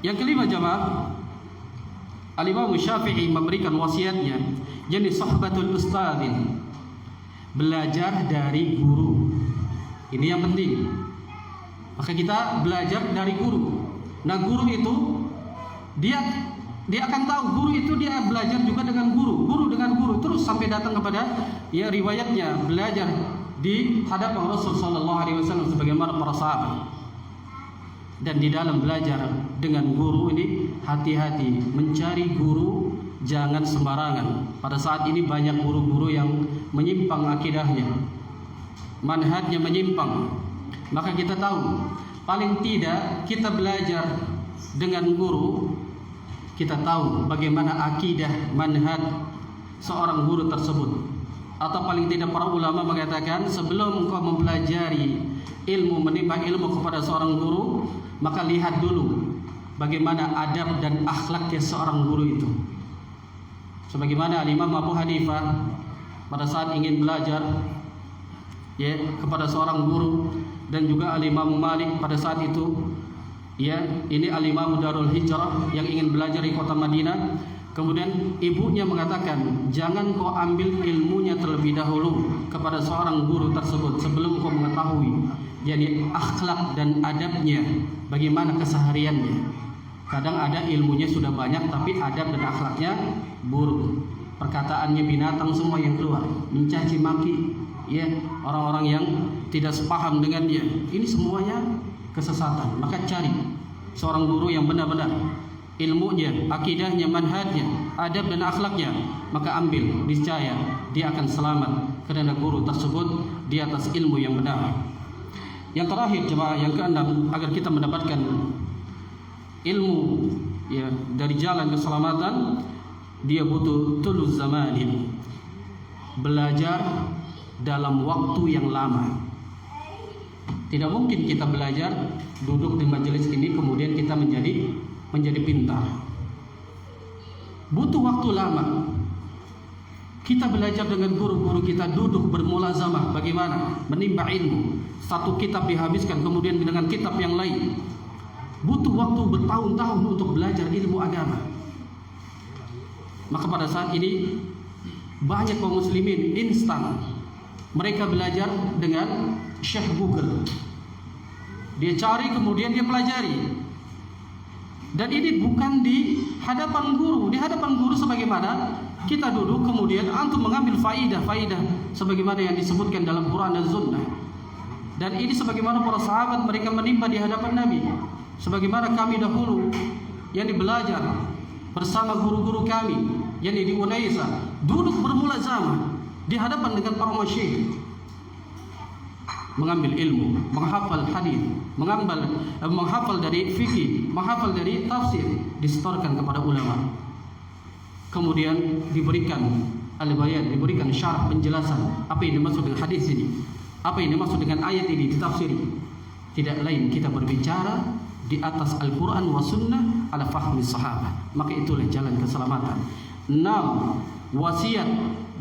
Yang kelima jemaah, Al-Imam Syafi'i memberikan wasiatnya, yakni sohbatul ustadzin, belajar dari guru. Ini yang penting. Maka kita belajar dari guru. Nah, guru itu dia akan tahu, guru itu dia belajar juga dengan guru dengan guru, terus sampai datang kepada ya riwayatnya belajar di hadapan Rasul sallallahu alaihi wasallam sebagaimana para sahabat. Dan di dalam belajar dengan guru ini hati-hati, mencari guru jangan sembarangan. Pada saat ini banyak guru-guru yang menyimpang akidahnya, manhajnya menyimpang. Maka kita tahu, paling tidak kita belajar dengan guru, kita tahu bagaimana akidah manhaj seorang guru tersebut. Atau paling tidak para ulama mengatakan, sebelum engkau mempelajari ilmu, menimba ilmu kepada seorang guru, maka lihat dulu bagaimana adab dan akhlaknya seorang guru itu. Sebagaimana Imam Abu Hanifah pada saat ingin belajar ya kepada seorang guru, dan juga Imam Malik pada saat itu ya, ini Imam Darul Hijrah yang ingin belajar di kota Madinah. Kemudian ibunya mengatakan, jangan kau ambil ilmunya terlebih dahulu kepada seorang guru tersebut sebelum kau mengetahui jadi akhlak dan adabnya, bagaimana kesehariannya. Kadang ada ilmunya sudah banyak tapi adab dan akhlaknya buruk. Perkataannya binatang semua yang keluar, mencaci maki, ya, orang-orang yang tidak sepaham dengannya. Ini semuanya kesesatan. Maka cari seorang guru yang benar-benar ilmunya, akidahnya, manhajnya, adab dan akhlaknya, maka ambil, niscaya dia akan selamat karena guru tersebut di atas ilmu yang benar. Yang terakhir jemaah, yang keenam, agar kita mendapatkan ilmu ya dari jalan keselamatan, dia butuh tuluz zamanin, belajar dalam waktu yang lama. Tidak mungkin kita belajar duduk di majelis ini kemudian kita menjadi pintar. Butuh waktu lama. Kita belajar dengan guru-guru kita, duduk bermulazamah bagaimana menimba ilmu. Satu kitab dihabiskan kemudian dengan kitab yang lain. Butuh waktu bertahun-tahun untuk belajar ilmu agama. Maka pada saat ini banyak kaum muslimin instan. Mereka belajar dengan Syekh Google. Dia cari kemudian dia pelajari. Dan ini bukan di hadapan guru. Di hadapan guru sebagaimana kita duduk kemudian antum mengambil faidah sebagaimana yang disebutkan dalam Quran dan Sunnah. Dan ini sebagaimana para sahabat mereka menimba di hadapan Nabi. Sebagaimana kami dahulu yang belajar bersama guru-guru kami yang di Unaisa, duduk bermulazamah di hadapan dengan para masyayikh, mengambil ilmu, menghafal hadis, menghafal dari fikih, menghafal dari tafsir, disetorkan kepada ulama. Kemudian diberikan al-bayan, diberikan syarah penjelasan apa yang dimaksud dengan hadis ini, apa yang dimaksud dengan ayat ini ditafsiri. Tidak lain kita berbicara di atas Al-Quran wa Sunnah ala fahmi sahabat. Maka itulah jalan keselamatan. 6. Wasiat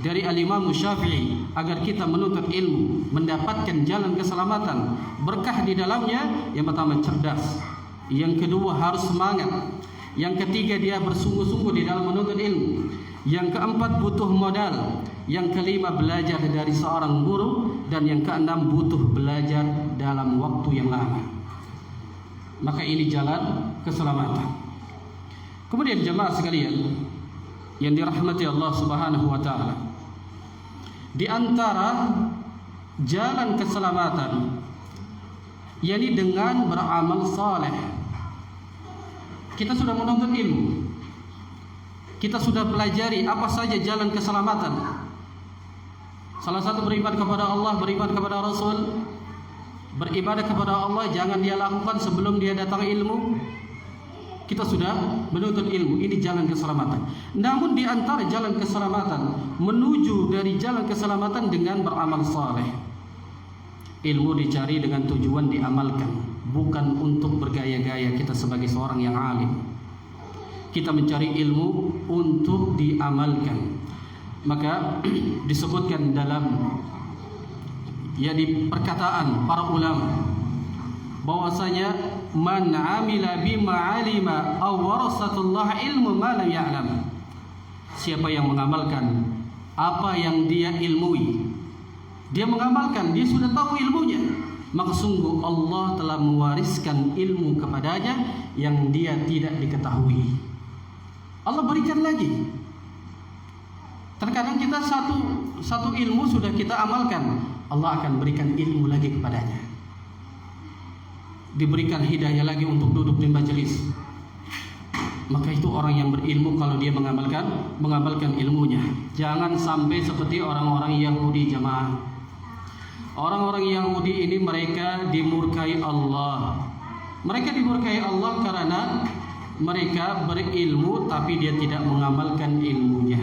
dari Al-Imam Syafi'i agar kita menuntut ilmu, mendapatkan jalan keselamatan, berkah di dalamnya. Yang pertama cerdas, yang kedua harus semangat, yang ketiga dia bersungguh-sungguh di dalam menuntut ilmu, yang keempat butuh modal, yang kelima belajar dari seorang guru, dan yang keenam butuh belajar dalam waktu yang lama. Maka ini jalan keselamatan. Kemudian jemaah sekalian yang dirahmati Allah Subhanahu wa taala, di antara jalan keselamatan yakni dengan beramal saleh. Kita sudah menuntut ilmu, kita sudah pelajari apa saja jalan keselamatan. Salah satu beriman kepada Allah, beriman kepada Rasul. Beribadah kepada Allah jangan dia lakukan sebelum dia datang ilmu. Kita sudah menuntut ilmu, ini jalan keselamatan. Namun di antara jalan keselamatan menuju dari jalan keselamatan dengan beramal saleh. Ilmu dicari dengan tujuan diamalkan, bukan untuk bergaya-gaya kita sebagai seorang yang alim. Kita mencari ilmu untuk diamalkan. Maka disebutkan dalam di perkataan para ulama bahwasanya man amila bima alima aw warasatullah ilmu ma lam ya'lam. Siapa yang mengamalkan apa yang dia ilmui, dia mengamalkan, dia sudah tahu ilmunya, maka sungguh Allah telah mewariskan ilmu kepadanya yang dia tidak diketahui. Allah berikan lagi. Terkadang kita satu ilmu sudah kita amalkan, Allah akan berikan ilmu lagi kepadanya. Diberikan hidayah lagi untuk duduk di majelis. Maka itu orang yang berilmu kalau dia mengamalkan ilmunya. Jangan sampai seperti orang-orang Yahudi jemaah. Orang-orang Yahudi ini mereka dimurkai Allah. Mereka dimurkai Allah karena mereka berilmu tapi dia tidak mengamalkan ilmunya.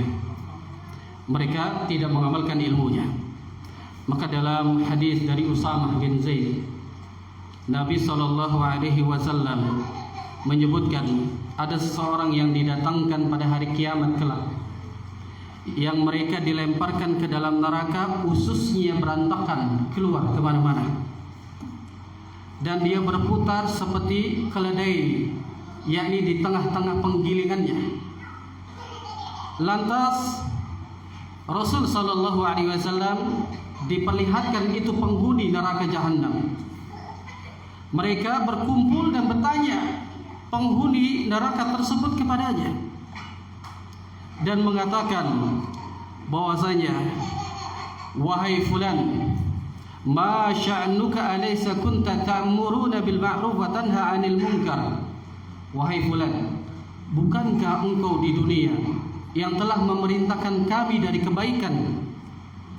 Mereka tidak mengamalkan ilmunya. Maka dalam hadis dari Usamah bin Zaid, Nabi SAW menyebutkan ada seseorang yang didatangkan pada hari kiamat kelak, yang mereka dilemparkan ke dalam neraka, ususnya berantakan keluar kemana-mana, dan dia berputar seperti keledai, yakni di tengah-tengah penggilingannya. Lantas Rasul SAW diperlihatkan itu penghuni neraka jahanam. Mereka berkumpul dan bertanya penghuni neraka tersebut kepadanya dan mengatakan bahwasanya wahai fulan, ma sya'nuka alaysa kunta ta'muruna bil ma'ruf wa tanha 'anil munkar. Wahai fulan, bukankah engkau di dunia yang telah memerintahkan kami dari kebaikan,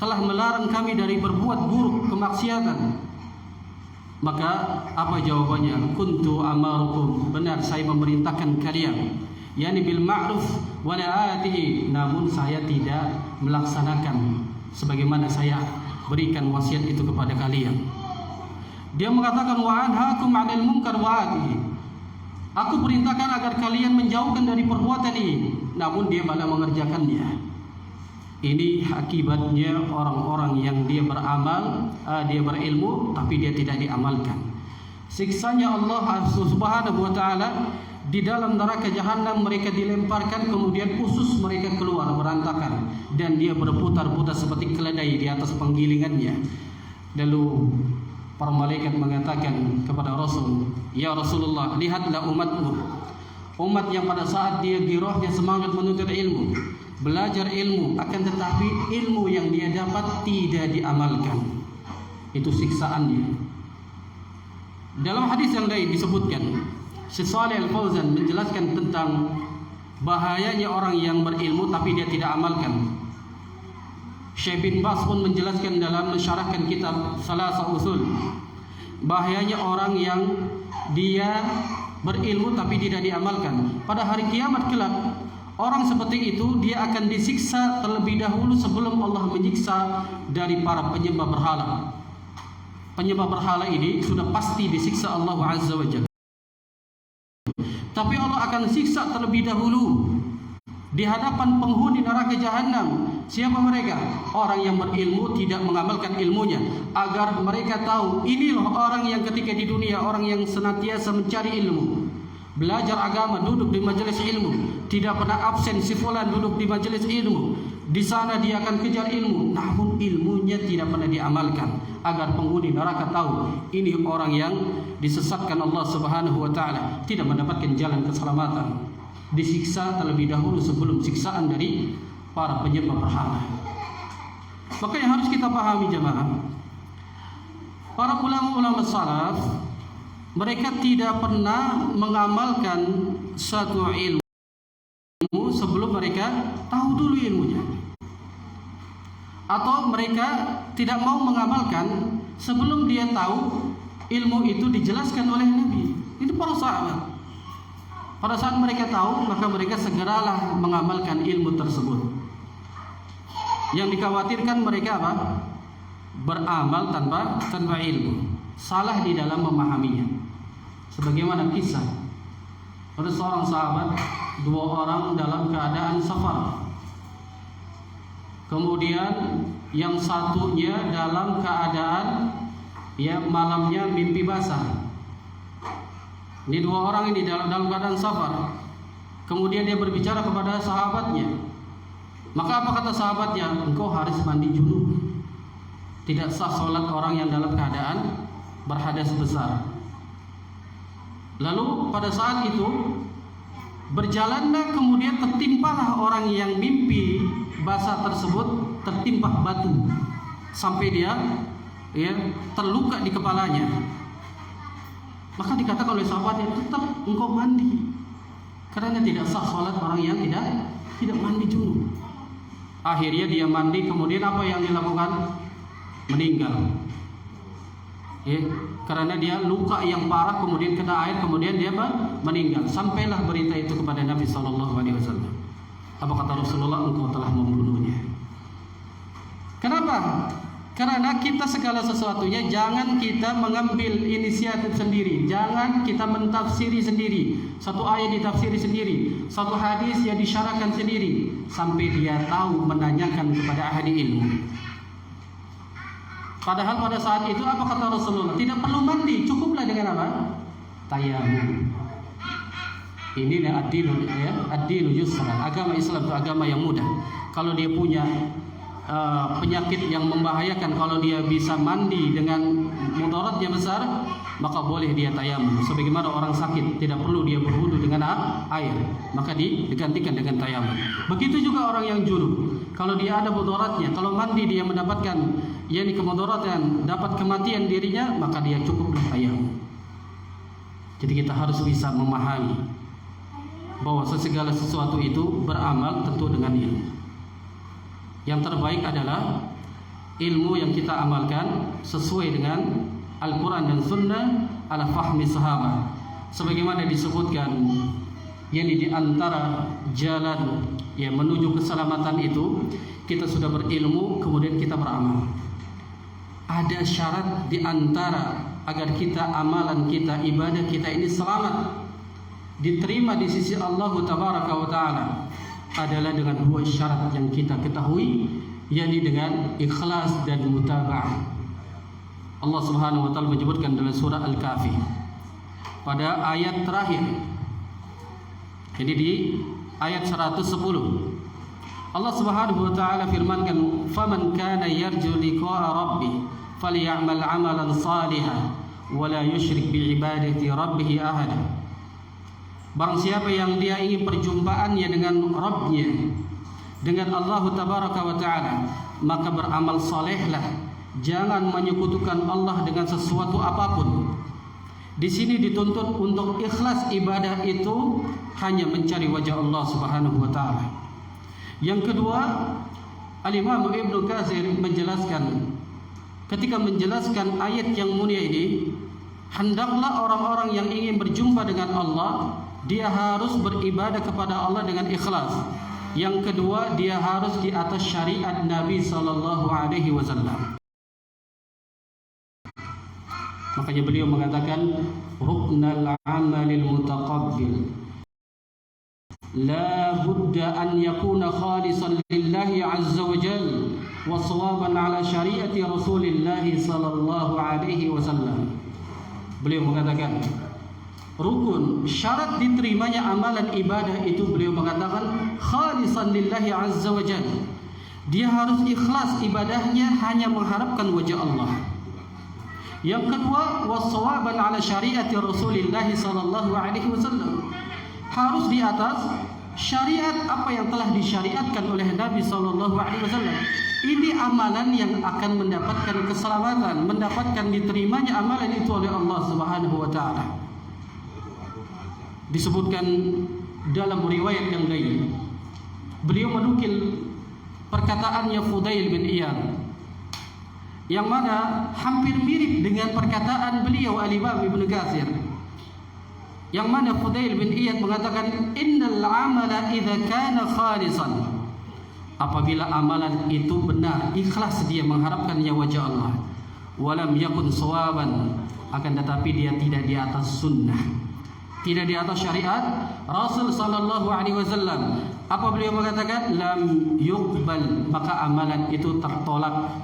telah melarang kami dari berbuat buruk, kemaksiatan? Maka apa jawabannya? Kuntu amarukum, benar saya memerintahkan kalian, yani bil ma'ruf wa la atihi, namun saya tidak melaksanakan sebagaimana saya berikan wasiat itu kepada kalian. Dia mengatakan wa anhaakum 'anil munkar wa atihi, aku perintahkan agar kalian menjauhkan dari perbuatan ini, namun dia malah mengerjakannya. Ini akibatnya orang-orang yang dia beramal, dia berilmu tapi dia tidak diamalkan. Siksanya Allah Subhanahu wa taala di dalam neraka jahanam, mereka dilemparkan, kemudian usus mereka keluar berantakan dan dia berputar-putar seperti keledai di atas penggilingannya. Lalu para malaikat mengatakan kepada Rasul, ya Rasulullah, lihatlah umatmu, umat yang pada saat dia girohnya semangat menuntut ilmu, belajar ilmu, akan tetapi ilmu yang dia dapat tidak diamalkan. Itu siksaannya. Dalam hadis yang lain disebutkan, Syekh Shalih Al-Fauzan menjelaskan tentang bahayanya orang yang berilmu tapi dia tidak amalkan. Syekh bin Baz pun menjelaskan dalam mensyarahkan kitab Salasah Usul, bahayanya orang yang dia berilmu tapi tidak diamalkan. Pada hari kiamat kelak, orang seperti itu dia akan disiksa terlebih dahulu sebelum Allah menyiksa dari para penyembah berhala. Penyembah berhala ini sudah pasti disiksa Allah Azza wa Jalla, tapi Allah akan siksa terlebih dahulu di hadapan penghuni neraka jahanam. Siapa mereka? Orang yang berilmu tidak mengamalkan ilmunya, agar mereka tahu inilah orang yang ketika di dunia orang yang senantiasa mencari ilmu, belajar agama, duduk di majelis ilmu, tidak pernah absen si fulan duduk di majelis ilmu. Di sana dia akan kejar ilmu, namun ilmunya tidak pernah diamalkan, agar penghuni neraka tahu ini orang yang disesatkan Allah Subhanahu wa taala, tidak mendapatkan jalan keselamatan. Disiksa terlebih dahulu sebelum siksaan dari para penyembah berhala. Maka yang harus kita pahami jemaah, para ulama-ulama salaf, mereka tidak pernah mengamalkan satu ilmu sebelum mereka tahu dulu ilmunya, atau mereka tidak mau mengamalkan sebelum dia tahu ilmu itu dijelaskan oleh Nabi. Itu para sahabat. Pada saat mereka tahu, maka mereka segeralah mengamalkan ilmu tersebut. Yang dikhawatirkan mereka apa? Beramal tanpa ilmu, salah di dalam memahaminya. Sebagaimana kisah ada seorang sahabat, dua orang dalam keadaan safar. Kemudian yang satunya dalam keadaan malamnya mimpi basah. Ini dua orang ini dalam keadaan safar. Kemudian dia berbicara kepada sahabatnya. Maka apa kata sahabatnya? Engkau harus mandi junub. Tidak sah sholat orang yang dalam keadaan berhadas besar. Lalu pada saat itu berjalanlah, kemudian tertimpalah orang yang mimpi basah tersebut, tertimpa batu sampai dia terluka di kepalanya. Maka dikatakan oleh sahabatnya, tetap engkau mandi, karena tidak sah sholat orang yang tidak mandi junub. Akhirnya dia mandi, kemudian apa yang dilakukan? Meninggal. Karena dia luka yang parah, kemudian kena air, kemudian dia meninggal. Sampailah berita itu kepada Nabi SAW. Apa kata Rasulullah? Engkau telah membunuhnya. Kenapa? Karena kita segala sesuatunya jangan kita mengambil inisiatif sendiri, jangan kita mentafsiri sendiri. Satu ayat ditafsiri sendiri, satu hadis yang disyarahkan sendiri, sampai dia tahu menanyakan kepada ahli ilmu. Padahal pada saat itu apa kata Rasulullah? Tidak perlu mandi, cukuplah dengan apa? Tayamum. Ini ad-dinu yusra. Agama Islam itu agama yang mudah. Kalau dia punya penyakit yang membahayakan, kalau dia bisa mandi dengan mudaratnya besar, maka boleh dia tayamum. Sebagaimana orang sakit tidak perlu dia berwudu dengan air, maka digantikan dengan tayamum. Begitu juga orang yang junub. kalau dia ada mudaratnya, kalau mandi dia mendapatkan kemudaratan, dapat kematian dirinya, maka dia cukuplah tayamum. Jadi kita harus bisa memahami bahwa segala sesuatu itu beramal tentu dengan ilmu. Yang terbaik adalah ilmu yang kita amalkan sesuai dengan Al-Quran dan Sunnah ala fahmi sahabat. Sebagaimana disebutkan, di antara jalan menuju keselamatan itu, kita sudah berilmu kemudian kita beramal. Ada syarat di antara agar kita amalan kita, ibadah kita ini selamat diterima di sisi Allah Tabaraka wa Ta'ala adalah dengan dua syarat yang kita ketahui, yakni dengan ikhlas dan mutaba'ah. Allah Subhanahu wa Ta'ala menyebutkan dalam surah Al-Kahfi pada ayat terakhir, jadi di ayat 110, Allah Subhanahu wa Ta'ala firmankan, "Faman kana yarju liqa'a rabbih falyamal 'amalan salihan wa la yusyrik bi ibadati rabbih ahada." Barang siapa yang dia ingin perjumpaannya dengan Rabbnya, dengan Allah Tabaraka wa Ta'ala, maka beramal salehlah, jangan menyekutukan Allah dengan sesuatu apapun. Di sini dituntut untuk ikhlas ibadah itu hanya mencari wajah Allah Subhanahu wa Ta'ala. Yang kedua, Al-Imam Ibnu Katsir menjelaskan, ketika menjelaskan ayat yang mulia ini, hendaklah orang-orang yang ingin berjumpa dengan Allah, dia harus beribadah kepada Allah dengan ikhlas. Yang kedua, dia harus di atas syariat Nabi sallallahu alaihi wasallam. Makanya beliau mengatakan, ruknal amalil mutaqabbil la budda an yakuna khalisan lillahi azza wa jalla wa sawaban ala syariati Rasulillah sallallahu alaihi wasallam. Beliau mengatakan, rukun syarat diterimanya amalan ibadah itu, beliau mengatakan khalisan lillahi azza wa jalla. Dia harus ikhlas ibadahnya hanya mengharapkan wajah Allah. Yang kedua, wassawaban ala syariati Rasulillah sallallahu alaihi wasallam. Harus di atas syariat apa yang telah disyariatkan oleh Nabi sallallahu alaihi wasallam. Ini amalan yang akan mendapatkan keselamatan, mendapatkan diterimanya amalan itu oleh Allah Subhanahu wa Ta'ala. Disebutkan dalam riwayat yang lain, beliau menukil perkataannya Fudail bin Iyad, yang mana hampir mirip dengan perkataan beliau Al-Imam Ibnu Katsir, yang mana Fudail bin Iyad mengatakan, innal amala idza kana khalisan, apabila amalan itu benar, ikhlas dia mengharapkannya wajah Allah, walam yakun sawaban, akan tetapi dia tidak di atas sunnah, tidak di atas syariat Rasul sallallahu alaihi wasallam, apa beliau mengatakan, lam yuqbal, maka amalan itu tertolak.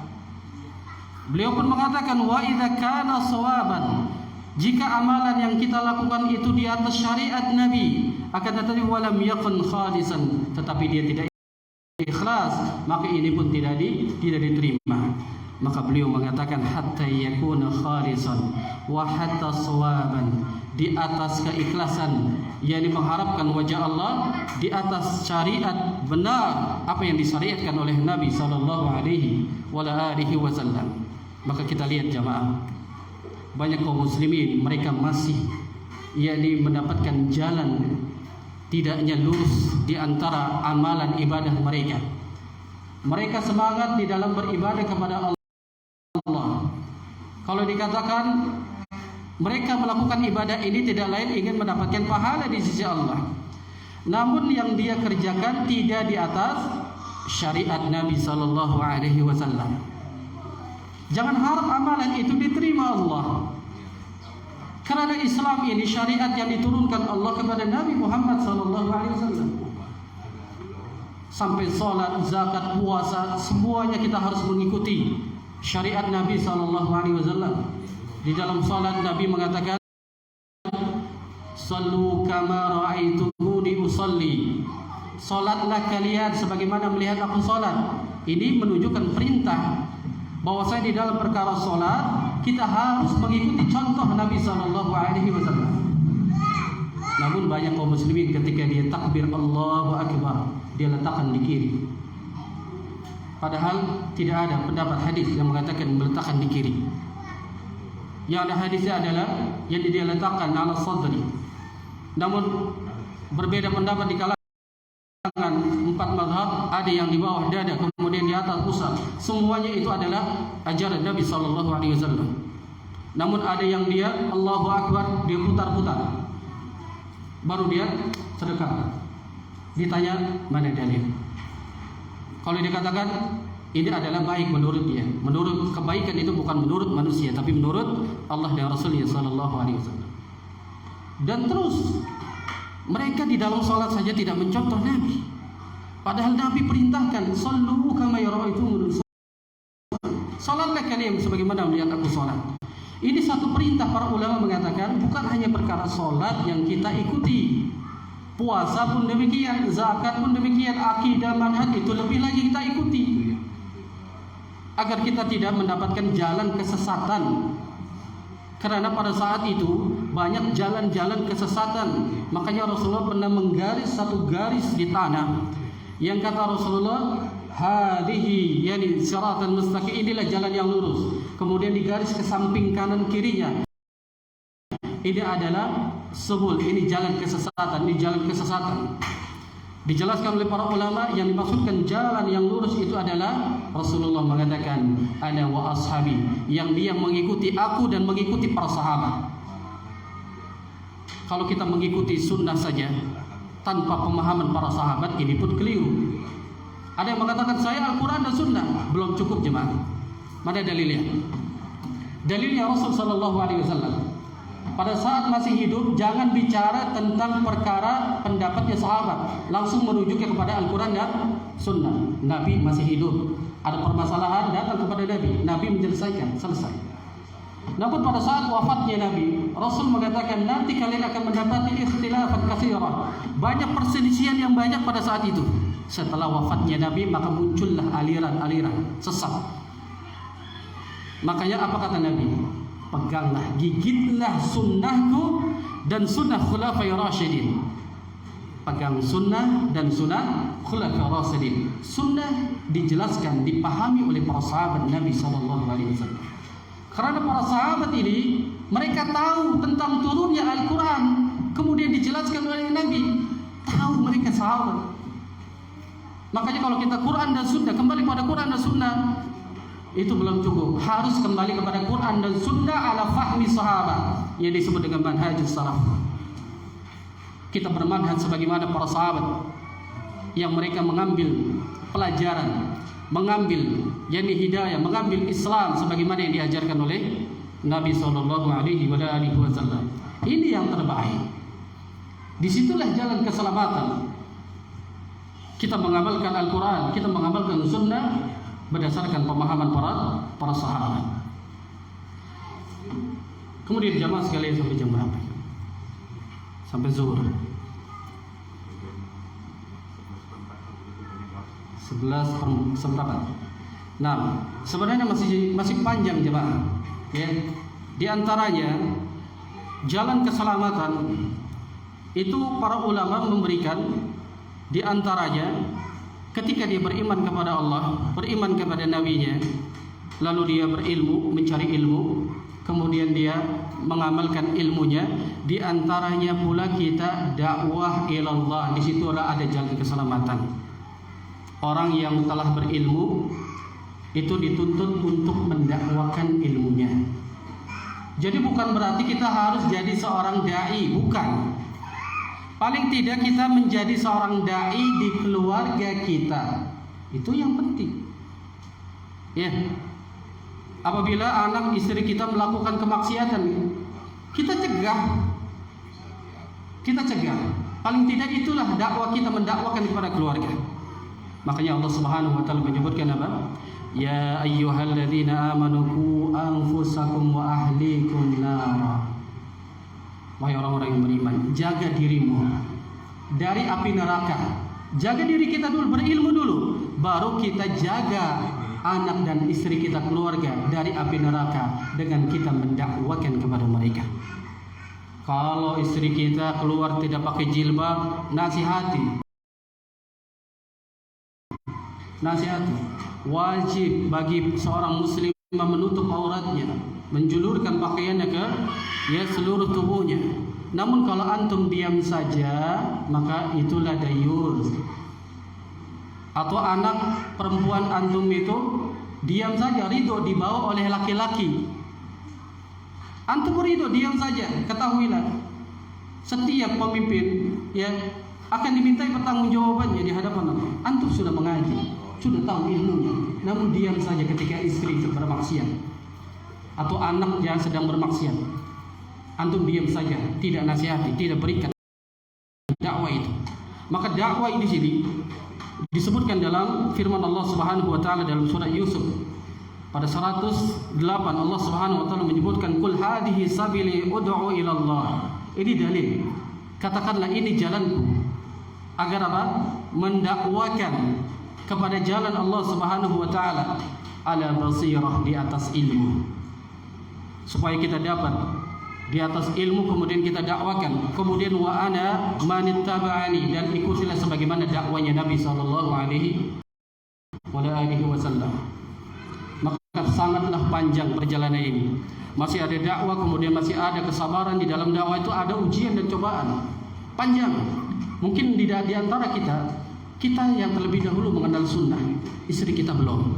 Beliau pun mengatakan, wa idza kana sawaban, jika amalan yang kita lakukan itu di atas syariat Nabi, akan tetapi walam yakun khalisan, tetapi dia tidak ikhlas, maka ini pun tidak diterima. Maka beliau mengatakan, hatta yakuna khalisan wa hatta sawaban, di atas keikhlasan, yakni mengharapkan wajah Allah, di atas syariat benar apa yang disyariatkan oleh Nabi sallallahu alaihi wasallam. Maka kita lihat jamaah, banyak kaum muslimin mereka masih mendapatkan jalan tidaknya lurus di antara amalan ibadah mereka. Mereka semangat di dalam beribadah kepada Allah. Kalau dikatakan mereka melakukan ibadah ini tidak lain ingin mendapatkan pahala di sisi Allah, namun yang dia kerjakan tidak di atas syariat Nabi sallallahu alaihi wasallam. Jangan harap amalan itu diterima Allah, karena Islam ini syariat yang diturunkan Allah kepada Nabi Muhammad sallallahu alaihi wasallam. Sampai salat, zakat, puasa, semuanya kita harus mengikuti syariat Nabi sallallahu alaihi wasallam. Di dalam salat Nabi mengatakan, sallu kama ra'aitumuni usalli, salatlah kalian sebagaimana melihat aku salat. Ini menunjukkan perintah bahwasanya di dalam perkara salat kita harus mengikuti contoh Nabi sallallahu alaihi wasallam. Namun banyak kaum muslimin ketika dia takbir Allahu akbar, dia letakkan di kiri. Padahal tidak ada pendapat hadis yang mengatakan meletakkan di kiri. Yang ada hadisnya adalah yang dia letakkan ala sadri. Namun berbeda pendapat di kalangan empat mazhab, ada yang di bawah dada, kemudian di atas pusat. Semuanya itu adalah ajaran Nabi sallallahu alaihi wasallam. Namun ada yang dia Allahu Akbar, dia putar-putar, baru dia sedekah. Ditanya mana dalil? Kalau dikatakan ini adalah baik menurut dia, menurut kebaikan itu bukan menurut manusia, tapi menurut Allah dan Rasulnya sallallahu alaihi wasallam. Dan terus mereka di dalam sholat saja tidak mencontoh Nabi. Padahal Nabi perintahkan, sallu kama yaraitumuni usalli. Salatlah kalian sebagaimana melihat aku sholat. Ini satu perintah. Para ulama mengatakan bukan hanya perkara sholat yang kita ikuti, puasa pun demikian, zakat pun demikian, akidah, manhaj itu lebih lagi kita ikuti, agar kita tidak mendapatkan jalan kesesatan. Karena pada saat itu banyak jalan-jalan kesesatan. Makanya Rasulullah pernah menggaris satu garis di tanah yang kata Rasulullah, hadhihi yani siratal mustaqim, inilah jalan yang lurus. Kemudian digaris ke samping kanan kirinya, ini adalah subul, ini jalan kesesatan, ini jalan kesesatan. Dijelaskan oleh para ulama yang dimaksudkan jalan yang lurus itu adalah Rasulullah mengatakan ana wa ashabi, yang dia mengikuti aku dan mengikuti para sahabat. Kalau kita mengikuti sunnah saja tanpa pemahaman para sahabat, ini pun keliru. Ada yang mengatakan saya Al-Quran dan sunnah, belum cukup jemaah. Mana dalilnya? Dalilnya Rasul sallallahu alaihi wasallam pada saat masih hidup jangan bicara tentang perkara pendapatnya sahabat, langsung merujuk kepada Al-Quran dan Sunnah. Nabi masih hidup, ada permasalahan datang kepada Nabi, Nabi menyelesaikan, selesai. Namun pada saat wafatnya Nabi, Rasul mengatakan nanti kalian akan mendapati ikhtilafan katsiran, banyak perselisihan yang banyak pada saat itu. Setelah wafatnya Nabi maka muncullah aliran-aliran sesat. Makanya apa kata Nabi? Peganglah, gigitlah sunnahku dan sunnah khulafai rasyidin. Pegang sunnah dan sunnah khulafai rasyidin. Sunnah dijelaskan, dipahami oleh para sahabat Nabi sallallahu alaihi wasallam. Karena para sahabat ini mereka tahu tentang turunnya Al-Quran, kemudian dijelaskan oleh Nabi. Tahu mereka sahabat. Makanya kalau kita Quran dan Sunnah, kembali pada Quran dan Sunnah, itu belum cukup. Harus kembali kepada Quran dan Sunnah ala fahmi sahabat, yang disebut dengan manhajus salaf. Kita bermanhaj sebagaimana para sahabat yang mereka mengambil pelajaran, mengambil yakni hidayah, mengambil Islam sebagaimana yang diajarkan oleh Nabi sallallahu alaihi wasallam. Ini yang terbaik. Disitulah jalan keselamatan. Kita mengamalkan Al-Quran, kita mengamalkan Sunnah berdasarkan pemahaman para sahabat. Kemudian jamaah sekalian sampai jam berapa? Sampai zuhur. 11:04. Nah, sebenarnya masih panjang jemaah. Ya. Di antaranya jalan keselamatan itu para ulama memberikan di antaranya ketika dia beriman kepada Allah, beriman kepada nabinya, lalu dia berilmu, mencari ilmu, kemudian dia mengamalkan ilmunya, di antaranya pula kita dakwah ilallah. Di situlah ada jalan keselamatan. Orang yang telah berilmu itu dituntut untuk mendakwakan ilmunya. Jadi bukan berarti kita harus jadi seorang dai, bukan. Paling tidak kita menjadi seorang dai di keluarga kita. Itu yang penting. Ya. Apabila anak istri kita melakukan kemaksiatan, kita cegah. Kita cegah. Paling tidak itulah dakwah kita, mendakwakan kepada keluarga. Makanya Allah Subhanahu wa taala menyebutkan apa? Ya ayyuhalladzina amanu qu anfusakum wa ahlikum nara. Wahai orang-orang yang beriman, jaga dirimu dari api neraka. Jaga diri kita dulu, berilmu dulu, baru kita jaga anak dan istri kita, keluarga dari api neraka dengan kita mendakwakan kepada mereka. Kalau istri kita keluar tidak pakai jilbab, nasihati. wajib bagi seorang muslim menutup auratnya, menjulurkan pakaiannya ke seluruh tubuhnya. Namun kalau antum diam saja, maka itulah dayus. Atau anak perempuan antum itu diam saja, ridho dibawa oleh laki-laki. Antum ridho diam saja, ketahuilah setiap pemimpin akan dimintai pertanggungjawabannya di hadapan Allah. Antum sudah mengaji, sudah tahu ilmunya, namun diam saja ketika istri bermaksiat atau anak yang sedang bermaksiat. Antum diam saja, tidak nasihati, tidak berikan dakwah itu. Maka dakwah di sini disebutkan dalam firman Allah Subhanahu wa taala dalam surah Yusuf pada 108. Allah Subhanahu wa taala menyebutkan qul hadhihi sabili ud'u ila Allah. Ini dalil. Katakanlah ini jalanku agar apa? Mendakwakan kepada jalan Allah Subhanahu wa taala ala basirah, di atas ilmu. Supaya kita dapat di atas ilmu, kemudian kita dakwakan. Kemudian wa ana manittaba'ani, dan ikutilah sebagaimana dakwanya Nabi sallallahu alaihi wasallam. Maka sangatlah panjang perjalanan ini. Masih ada dakwah, kemudian masih ada kesabaran. Di dalam dakwah itu ada ujian dan cobaan panjang. Mungkin di antara kita yang terlebih dahulu mengenal sunnah, istri kita belum.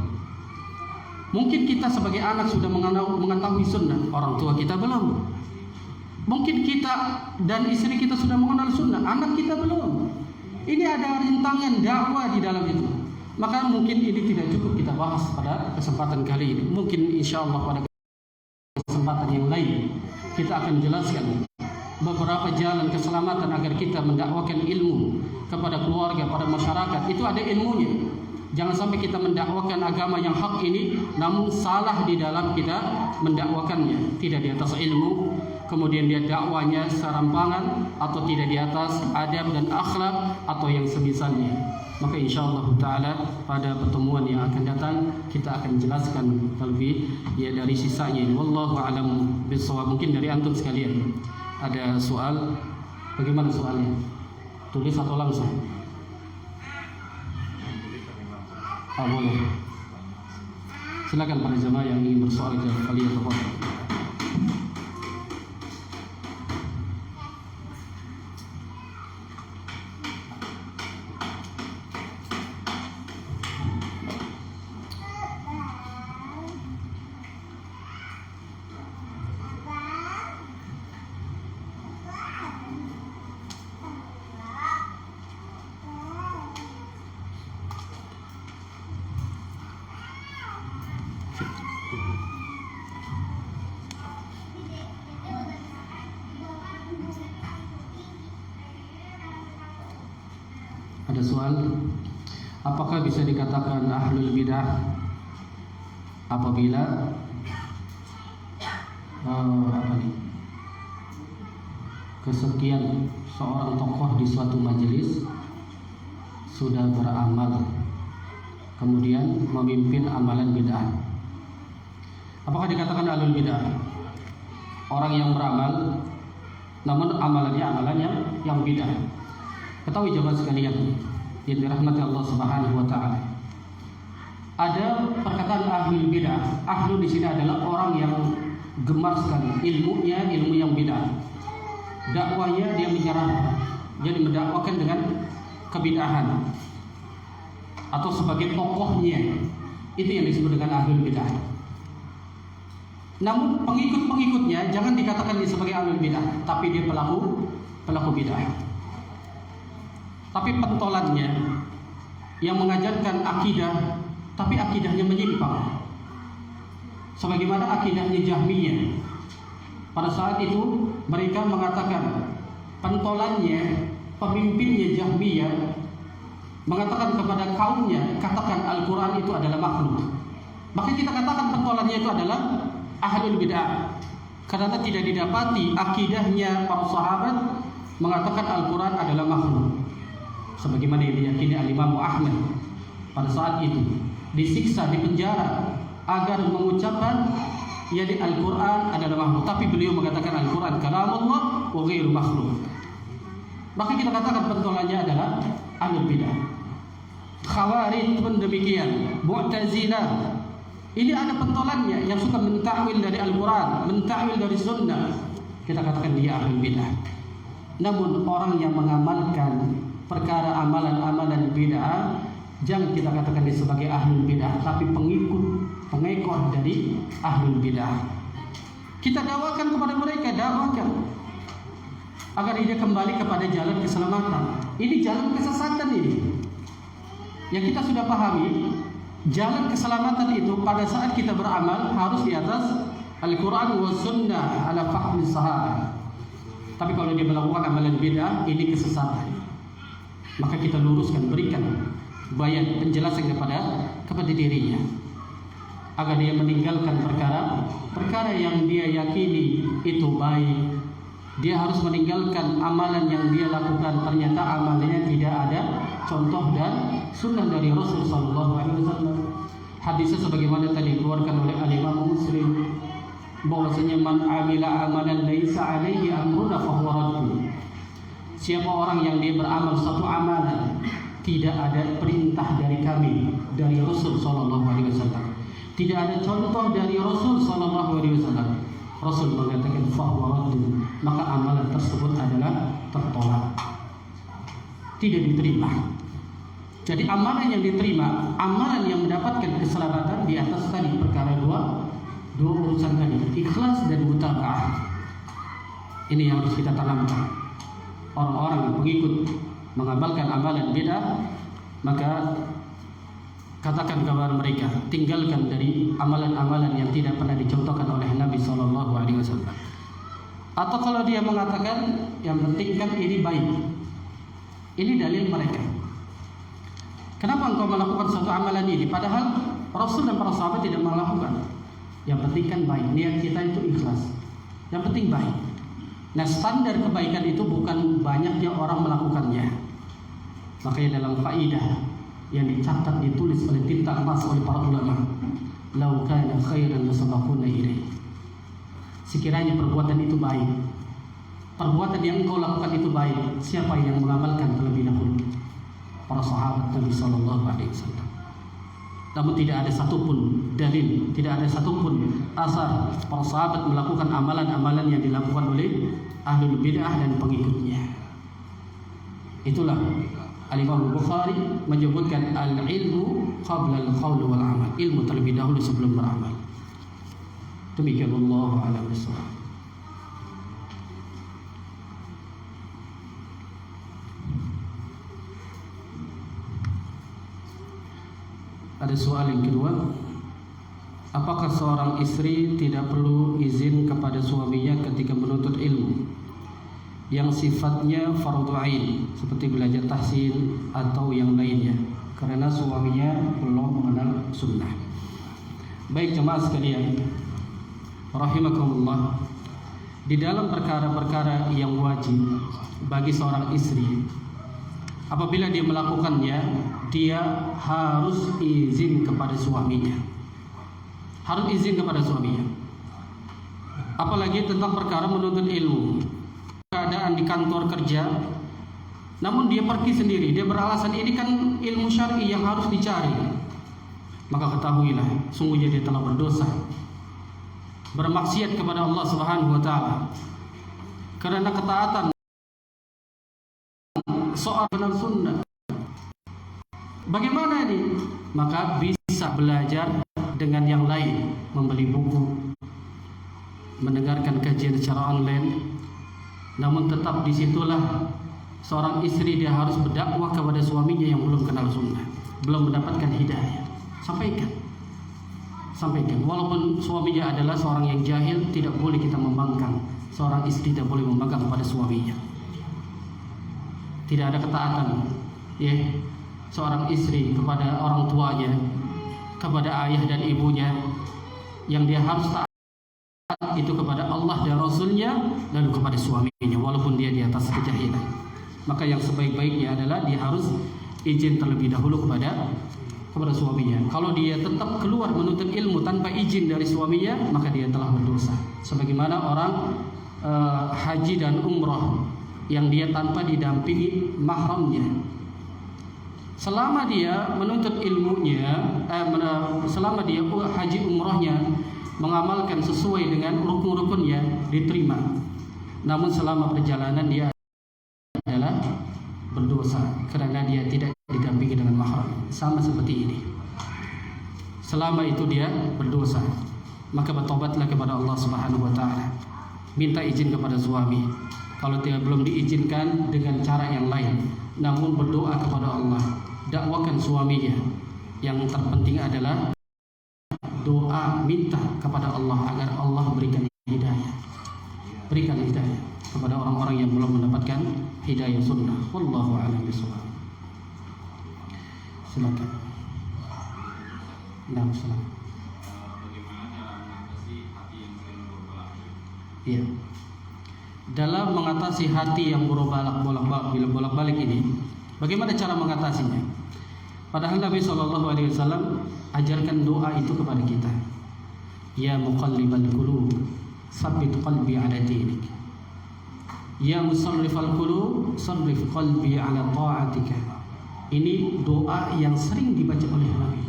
Mungkin kita sebagai anak sudah mengetahui sunnah, orang tua kita belum. Mungkin kita dan istri kita sudah mengenal sunnah, anak kita belum. Ini ada rintangan dakwah di dalam itu. Maka mungkin ini tidak cukup kita bahas pada kesempatan kali ini. Mungkin insya Allah pada kesempatan yang lain kita akan jelaskan beberapa jalan keselamatan agar kita mendakwakan ilmu kepada keluarga, pada masyarakat. Itu ada ilmunya. Jangan sampai kita mendakwakan agama yang hak ini namun salah di dalam kita mendakwakannya, tidak di atas ilmu, kemudian dia dakwanya serampangan atau tidak di atas adab dan akhlak atau yang semisalnya. Maka insyaallah taala pada pertemuan yang akan datang kita akan jelaskan lebih dari sisanya ini. Wallahu a'lam bishawab. Mungkin dari antum sekalian ada soal, bagaimana soalnya? Tulis atau langsung? Boleh. Silakan para jemaah yang ingin bersoal ke kalian telepon. Ada soal, apakah bisa dikatakan ahlul bidah apabila kesekian seorang tokoh di suatu majelis sudah beramal kemudian memimpin amalan bid'ah? Apakah dikatakan ahlul bidah? Orang yang beramal namun amalannya amalan yang bid'ah. Ketahui jemaah sekalian yang dirahmati Allah Subhanahu wa taala. Ada perkataan ahlul bidah. Ahlu di sini adalah orang yang gemar sekali ilmunya, ilmu yang bid'ah. Dakwahnya dia menyerah, jadi mendakwakan dengan kebid'ahan atau sebagai tokohnya. Itu yang disebut dengan ahlul bidah. Namun pengikut-pengikutnya jangan dikatakan dia sebagai ahlul bidah, tapi dia pelaku bid'ah. Tapi pentolannya yang mengajarkan akidah, tapi akidahnya menyimpang. Sebagaimana akidahnya Jahmiyah. Pada saat itu mereka mengatakan pentolannya, pemimpinnya Jahmiyah mengatakan kepada kaumnya, katakan Al-Quran itu adalah makhluk. Maka kita katakan pentolannya itu adalah ahlul bid'ah, karena tidak didapati akidahnya para sahabat mengatakan Al-Quran adalah makhluk. Sebagaimana yang diyakini Al-Imam Ahmad pada saat itu disiksa di penjara agar mengucapkan di Al-Quran adalah makhluk, tapi beliau mengatakan Al-Quran kalamullah wa ghairu makhluk. Maka kita katakan pentolannya adalah ahlul bidah. Khawarij pun demikian, Mu'tazilah. Ini ada pentolannya yang suka mentakwil dari Al-Quran, mentakwil dari Sunnah. Kita katakan dia ahli bid'ah. Namun orang yang mengamalkan perkara amalan-amalan bid'ah, jangan kita katakan dia sebagai ahli bid'ah, tapi pengekor dari ahli bid'ah. Kita dakwakan kepada mereka, dakwakan agar dia kembali kepada jalan keselamatan. Ini jalan kesesatan ini. Yang kita sudah pahami, jalan keselamatan itu pada saat kita beramal harus di atas Al-Quran wa Sunnah ala fahmi sahabat. Tapi kalau dia melakukan amalan bid'ah, ini kesesatan. Maka kita luruskan, berikan bayan penjelasan kepada dirinya agar dia meninggalkan perkara yang dia yakini itu baik. Dia harus meninggalkan amalan yang dia lakukan, ternyata amalnya tidak ada contoh dan sunnah dari Rasul sallallahu alaihi wasallam. Hadisnya sebagaimana tadi dikeluarkan oleh Al-Imam Muslim, bahwasanya man amila amalan laisa alaihi amruna fahuwa radd. Siapa orang yang dia beramal satu amalan tidak ada perintah dari kami, dari Rasul sallallahu alaihi wasallam, tidak ada contoh dari Rasul sallallahu alaihi wasallam, Rasul mengatakan fahuwa radd, maka amalan tersebut adalah tertolak, tidak diterima. Jadi amalan yang diterima, amalan yang mendapatkan keselamatan di atas tadi perkara dua urusan tadi, ikhlas dan mutaba'ah. Ini yang harus kita tanamkan. Orang-orang yang pengikut mengamalkan amalan bid'ah, maka katakan kepada mereka, tinggalkan dari amalan-amalan yang tidak pernah dicontohkan oleh Nabi sallallahu alaihi wasallam. Atau kalau dia mengatakan yang penting kan ini baik, ini dalil mereka. Kenapa engkau melakukan suatu amalan ini padahal Rasul dan para sahabat tidak melakukan? Yang penting kan baik, niat kita itu ikhlas. Yang penting baik. Nah, standar kebaikan itu bukan banyaknya orang melakukannya. Makanya dalam faidah yang dicatat, ditulis oleh tinta emas oleh para ulama, lau kana khairan lasabaquna ilaih. Sekiranya perbuatan itu baik, perbuatan yang engkau lakukan itu baik, siapa yang mengamalkan terlebih dahulu? Para sahabat Nabi sallallahu alaihi wasallam. Namun tidak ada satupun dalil, tidak ada satupun asar para sahabat melakukan amalan-amalan yang dilakukan oleh ahlul bid'ah dan pengikutnya. Itulah Al-Imam Bukhari menyebutkan al-ilmu qabla al-qaul wal amal. Ilmu terlebih dahulu sebelum beramal. Demikian wallahu a'lam bishawab. Ada soal yang kedua, apakah seorang istri tidak perlu izin kepada suaminya ketika menuntut ilmu yang sifatnya fardhu ain seperti belajar tahsin atau yang lainnya karena suaminya belum mengenal sunnah? Baik jemaah sekalian, rahimakumullah, di dalam perkara-perkara yang wajib bagi seorang istri, apabila dia melakukannya, dia harus izin kepada suaminya. Harus izin kepada suaminya. Apalagi tentang perkara menuntut ilmu. Keadaan di kantor kerja, namun dia pergi sendiri, dia beralasan ini kan ilmu syar'i yang harus dicari. Maka ketahuilah, sungguhnya dia telah berdosa, bermaksiat kepada Allah Subhanahu wa taala. Karena ketaatan soal benar sunnah. Bagaimana ini? Maka bisa belajar dengan yang lain, membeli buku, mendengarkan kajian secara online. Namun tetap disitulah seorang istri dia harus berdakwah kepada suaminya yang belum kenal sunnah, belum mendapatkan hidayah. Sampaikan. Walaupun suaminya adalah seorang yang jahil, tidak boleh kita membangkang. Seorang istri tidak boleh membangkang kepada suaminya. Tidak ada ketaatan, ya, seorang istri kepada orang tuanya, kepada ayah dan ibunya. Yang dia harus taat itu kepada Allah dan Rasulnya, lalu kepada suaminya, walaupun dia di atas kejahilan. Maka yang sebaik-baiknya adalah dia harus izin terlebih dahulu kepada suaminya. Kalau dia tetap keluar menuntut ilmu tanpa izin dari suaminya, maka dia telah berdosa. Sebagaimana orang haji dan umrah yang dia tanpa didampingi mahramnya, selama dia menuntut ilmunya, selama dia haji umrahnya mengamalkan sesuai dengan rukun-rukunnya, diterima. Namun selama perjalanan dia adalah berdosa karena dia tidak didampingi dengan mahram. Sama seperti ini. Selama itu dia berdosa, maka bertobatlah kepada Allah Subhanahu wa taala. Minta izin kepada suami. Kalau dia belum diizinkan, dengan cara yang lain, namun berdoa kepada Allah. Dakwakan suaminya. Yang terpenting adalah doa, minta kepada Allah agar Allah berikan hidayah. Berikan hidayah kepada orang-orang yang belum mendapatkan hidayah sunnah. Wallahu a'lam bishawab. Silakan. Nah, silakan. Bagaimana cara mengatasi hati yang sering berbolak-balik? Iya. Dalam mengatasi hati yang bolak-balik ini, bagaimana cara mengatasinya? Padahal Nabi SAW ajarkan doa itu kepada kita. Ya muqallibal qulub, tsabbit qalbi ala dinik. Ya musarrifal qulub, sarrif qalbi ala ta'atika. Ini doa yang sering dibaca oleh Nabi.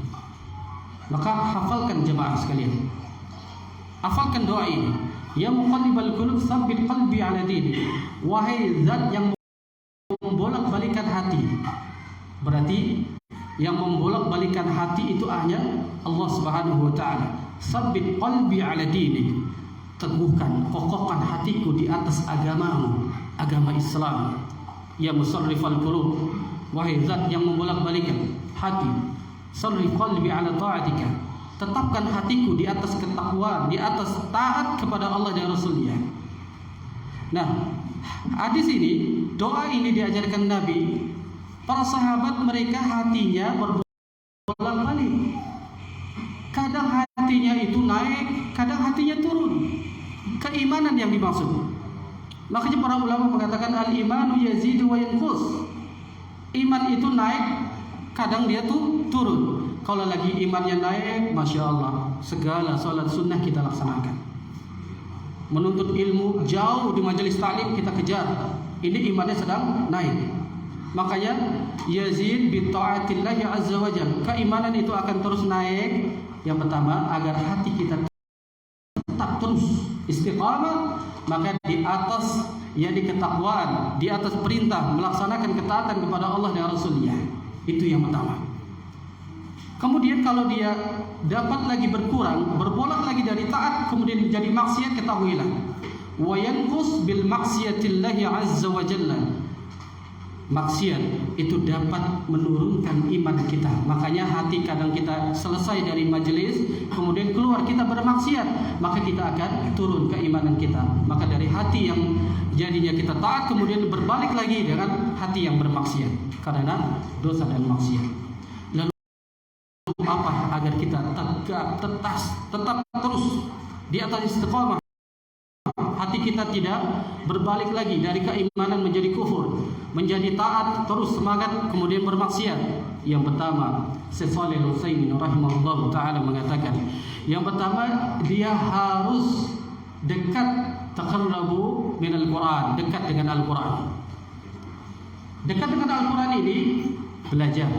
Maka hafalkan jemaah sekalian. Hafalkan doa ini. Ya muqallibal qulub, tsabbit qalbi ala dinik. Wahai zat yang membolak-balikan hati. Berarti yang membolak-balikan hati itu hanya Allah Subhanahu wa taala. Tsabbit qalbi ala dinik. Teguhkan, kokohkan hatiku di atas agamamu, agama Islam. Ya musarrifal qulub, wahai zat yang membolak-balikan hati. Sarrif qalbi ala ta'atika. Tetapkan hatiku di atas ketakwaan, di atas taat kepada Allah dan Rasulnya. Nah, hadis ini, doa ini diajarkan Nabi. Para sahabat mereka hatinya berbolak-balik. Kadang hatinya itu naik, kadang hatinya turun. Keimanan yang dimaksud. Makanya para ulama mengatakan al-imanu yazidu wa yanqus. Iman itu naik, kadang dia tuh turun. Kalau lagi imannya naik, masya Allah, segala salat sunnah kita laksanakan. Menuntut ilmu jauh di majelis ta'lim kita kejar. Ini imannya sedang naik. Makanya yazid bi ta'atillahi azza wa jalla. Keimanan itu akan terus naik. Yang pertama, agar hati kita tetap terus istiqamah, maka di atas di ketakwaan, di atas perintah melaksanakan ketaatan kepada Allah dan Rasulnya. Itu yang pertama. Kemudian kalau dia dapat lagi berkurang, berbolak lagi dari taat kemudian menjadi maksiat, ketahuilah wa yanqus bil maksiyatillahi azza wa jalla. Maksiat itu dapat menurunkan iman kita. Makanya hati kadang kita selesai dari majelis, kemudian keluar kita bermaksiat, maka kita akan turun keimanan kita. Maka dari hati yang jadinya kita taat, kemudian berbalik lagi dengan hati yang bermaksiat karena dosa dan maksiat. Lalu apa agar kita tetap terus di atas istiqamah? Hati kita tidak berbalik lagi dari keimanan menjadi kufur, menjadi taat, terus semangat kemudian bermaksiat. Yang pertama, Syekh Shalih Al-Utsaimin rahimahullah taala mengatakan, yang pertama dia harus dekat, taqarrabu minal Quran, dekat dengan Al-Quran. Dekat dengan Al-Quran ini belajar,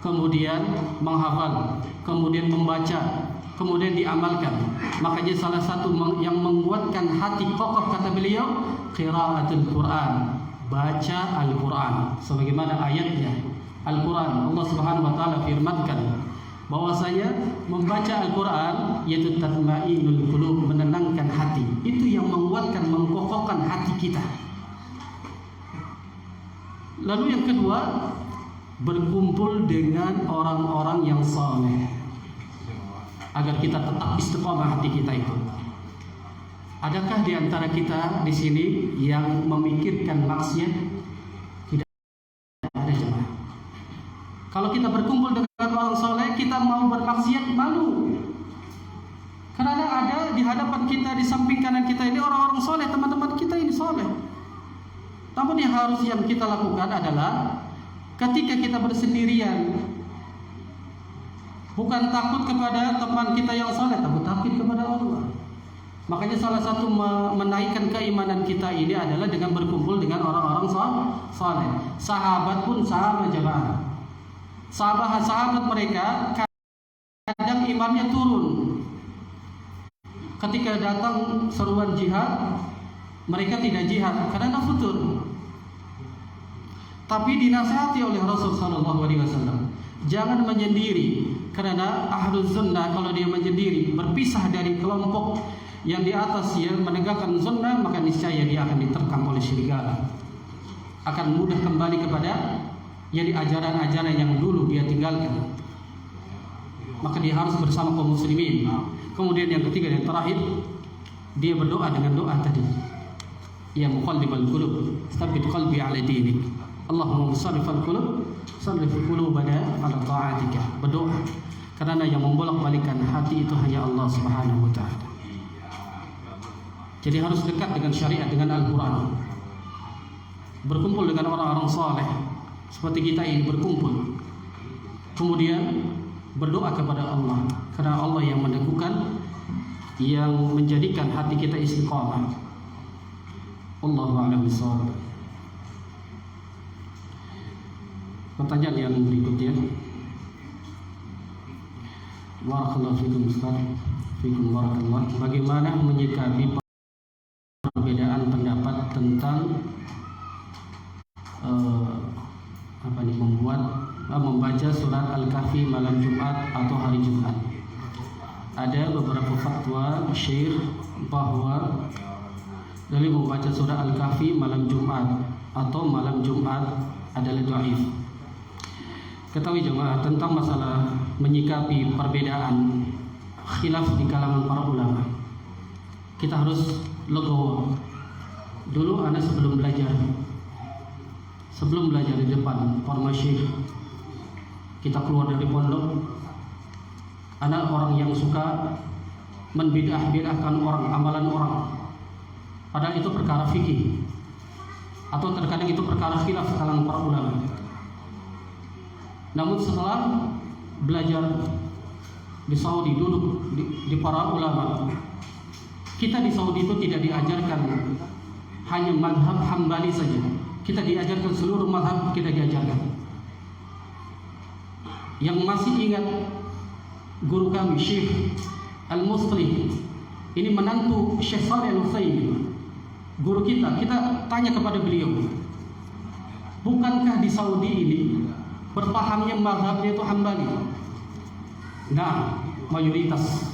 kemudian menghafal, kemudian membaca, kemudian diamalkan. Makanya salah satu yang menguatkan hati kokoh, kata beliau, qiraatul Quran, baca Al-Quran. Sebagaimana ayatnya Al-Quran, Allah Subhanahu wa taala firmankan bahwasanya membaca Al-Quran yaitu tatma'innul qulub, menenangkan hati. Itu yang menguatkan, mengkokohkan hati kita. Lalu yang kedua, berkumpul dengan orang-orang yang saleh agar kita tetap istiqamah hati kita itu. Adakah di antara kita di sini yang memikirkan maksiat? Tidak ada, jemaah. Kalau kita berkumpul dengan orang soleh, kita mau bermaksiat, malu. Karena ada di hadapan kita, di samping kanan kita ini orang-orang soleh, teman-teman kita ini soleh. Namun yang kita lakukan adalah ketika kita bersendirian, bukan takut kepada teman kita yang saleh, tapi takut kepada Allah. Makanya salah satu menaikkan keimanan kita ini adalah dengan berkumpul dengan orang-orang saleh. Sahabat pun sama, jemaah. Sahabat-sahabat mereka kadang imannya turun. Ketika datang seruan jihad, mereka tidak jihad karena futur. Tapi dinasihati oleh Rasul sallallahu alaihi wasallam, jangan menyendiri, karena ahlus sunnah kalau dia menyendiri, berpisah dari kelompok yang di atas yang menegakkan sunnah, maka niscaya dia akan diterkam oleh serigala, akan mudah kembali kepada yang ajaran-ajaran yang dulu dia tinggalkan. Maka dia harus bersama kaum muslimin. Kemudian yang ketiga dan terakhir, dia berdoa dengan doa tadi, ya muqallibal qulub tsabbit qalbi ala dinik, Allahumma musarrifal qulub sarrif qulubana ala ta'atika. Berdoa, karena yang membolak-balikan hati itu hanya Allah Subhanahu wa taala. Jadi harus dekat dengan syariat, dengan Al-Qur'an. Berkumpul dengan orang-orang saleh seperti kita ini berkumpul. Kemudian berdoa kepada Allah, karena Allah yang meneguhkan, yang menjadikan hati kita istiqamah. Allahu a'lam bishawab. Pertanyaan yang berikutnya. Barakallahu fikum Ustaz. Fikum barakallah. Bagaimana menyikapi perbedaan pendapat tentang membaca surat Al-Kahfi malam Jumat atau hari Jumat? Ada beberapa fatwa syekh bahwa dari membaca surah Al-Kahfi malam Jumat atau malam Jumat adalah dhaif. Ketahui jemaah tentang masalah menyikapi perbedaan khilaf di kalangan para ulama, kita harus legowo. Dulu anak sebelum belajar di depan para masyayikh, kita keluar dari pondok, anak orang yang suka membidah-bidahkan orang, amalan orang, padahal itu perkara fikih, atau terkadang itu perkara khilaf kalangan para ulama. Namun setelah belajar di Saudi, duduk di para ulama, kita di Saudi itu tidak diajarkan hanya mazhab Hambali saja. Kita diajarkan seluruh mazhab, kita diajarkan. Yang masih ingat guru kami Syekh Al-Mustri, ini menantu Syekh Shalih Al-Utsaimin, guru kita tanya kepada beliau, bukankah di Saudi ini berpahamnya mazhabnya itu Hambali? Nah, mayoritas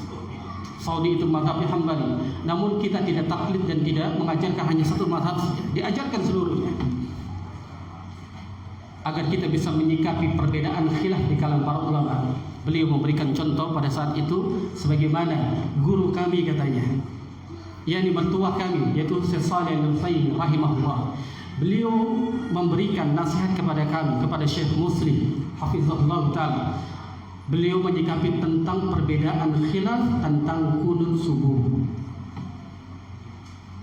Saudi itu mazhabnya Hambali. Namun kita tidak taklid dan tidak mengajarkan hanya satu mazhab saja, diajarkan seluruhnya, agar kita bisa menyikapi perbedaan khilaf di kalangan para ulama. Beliau memberikan contoh pada saat itu, sebagaimana guru kami katanya, yakni mertua kami, yaitu Syekh Shalih Al-Utsaimin rahimahullah. Beliau memberikan nasihat kepada kami, kepada Syekh Muslim hafizahullah ta'ala. Beliau menyikapi tentang perbedaan khilaf tentang kunut subuh.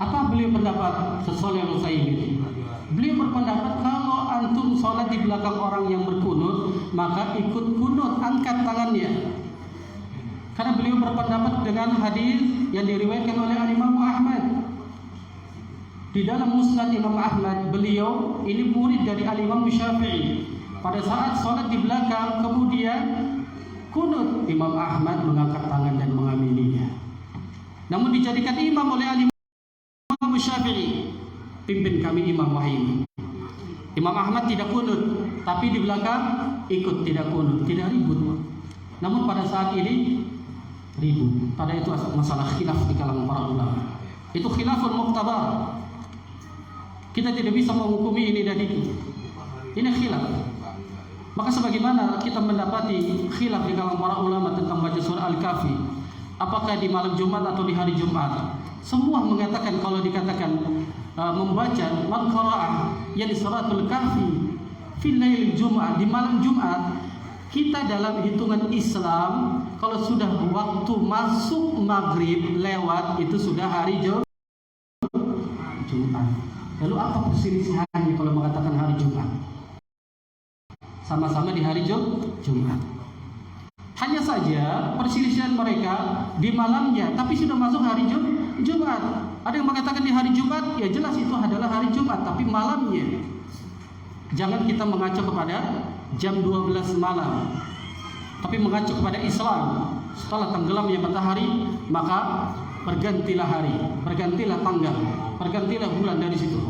Apa beliau pendapat Syekh Shalih Al-Utsaimin? Beliau berpendapat kalau antum sholat di belakang orang yang berkunut, maka ikut kunut, angkat tangannya. Karena beliau berpendapat dengan hadis yang diriwayatkan oleh Imam Ahmad. Di dalam Musnad Imam Ahmad, beliau ini murid dari Imam Syafi'i. Pada saat sholat di belakang, kemudian kunut, Imam Ahmad mengangkat tangan dan mengamininya. Namun dijadikan imam oleh Imam Syafi'i, pimpin kami Imam Wahid. Imam Ahmad tidak kunut, tapi di belakang ikut, tidak kunut, tidak ribut. Namun pada saat ini ribut. Pada itu masalah khilaf di kalangan para ulama. Itu khilafun muqtabar. Kita tidak bisa menghukumi ini dan itu. Ini khilaf. Maka sebagaimana kita mendapati khilaf di kalangan para ulama tentang baca surah Al-Kahfi, apakah di malam Jumat atau di hari Jumat, semua mengatakan kalau dikatakan membaca man qara'ah yani suratul kahfi fil lail Jumat, di malam Jumat, kita dalam hitungan Islam kalau sudah waktu masuk maghrib lewat, itu sudah hari Jumat. Lalu apa perselisihannya kalau mengatakan hari Jumat? Sama-sama di hari Jumat. Hanya saja perselisihan mereka di malamnya, tapi sudah masuk hari Jumat. Ada yang mengatakan di hari Jumat, ya jelas itu adalah hari Jumat, tapi malamnya. Jangan kita mengacu kepada jam 12 malam, tapi mengacu kepada Islam, setelah tenggelamnya matahari maka bergantilah hari, bergantilah tanggal, bergantilah bulan dari situ.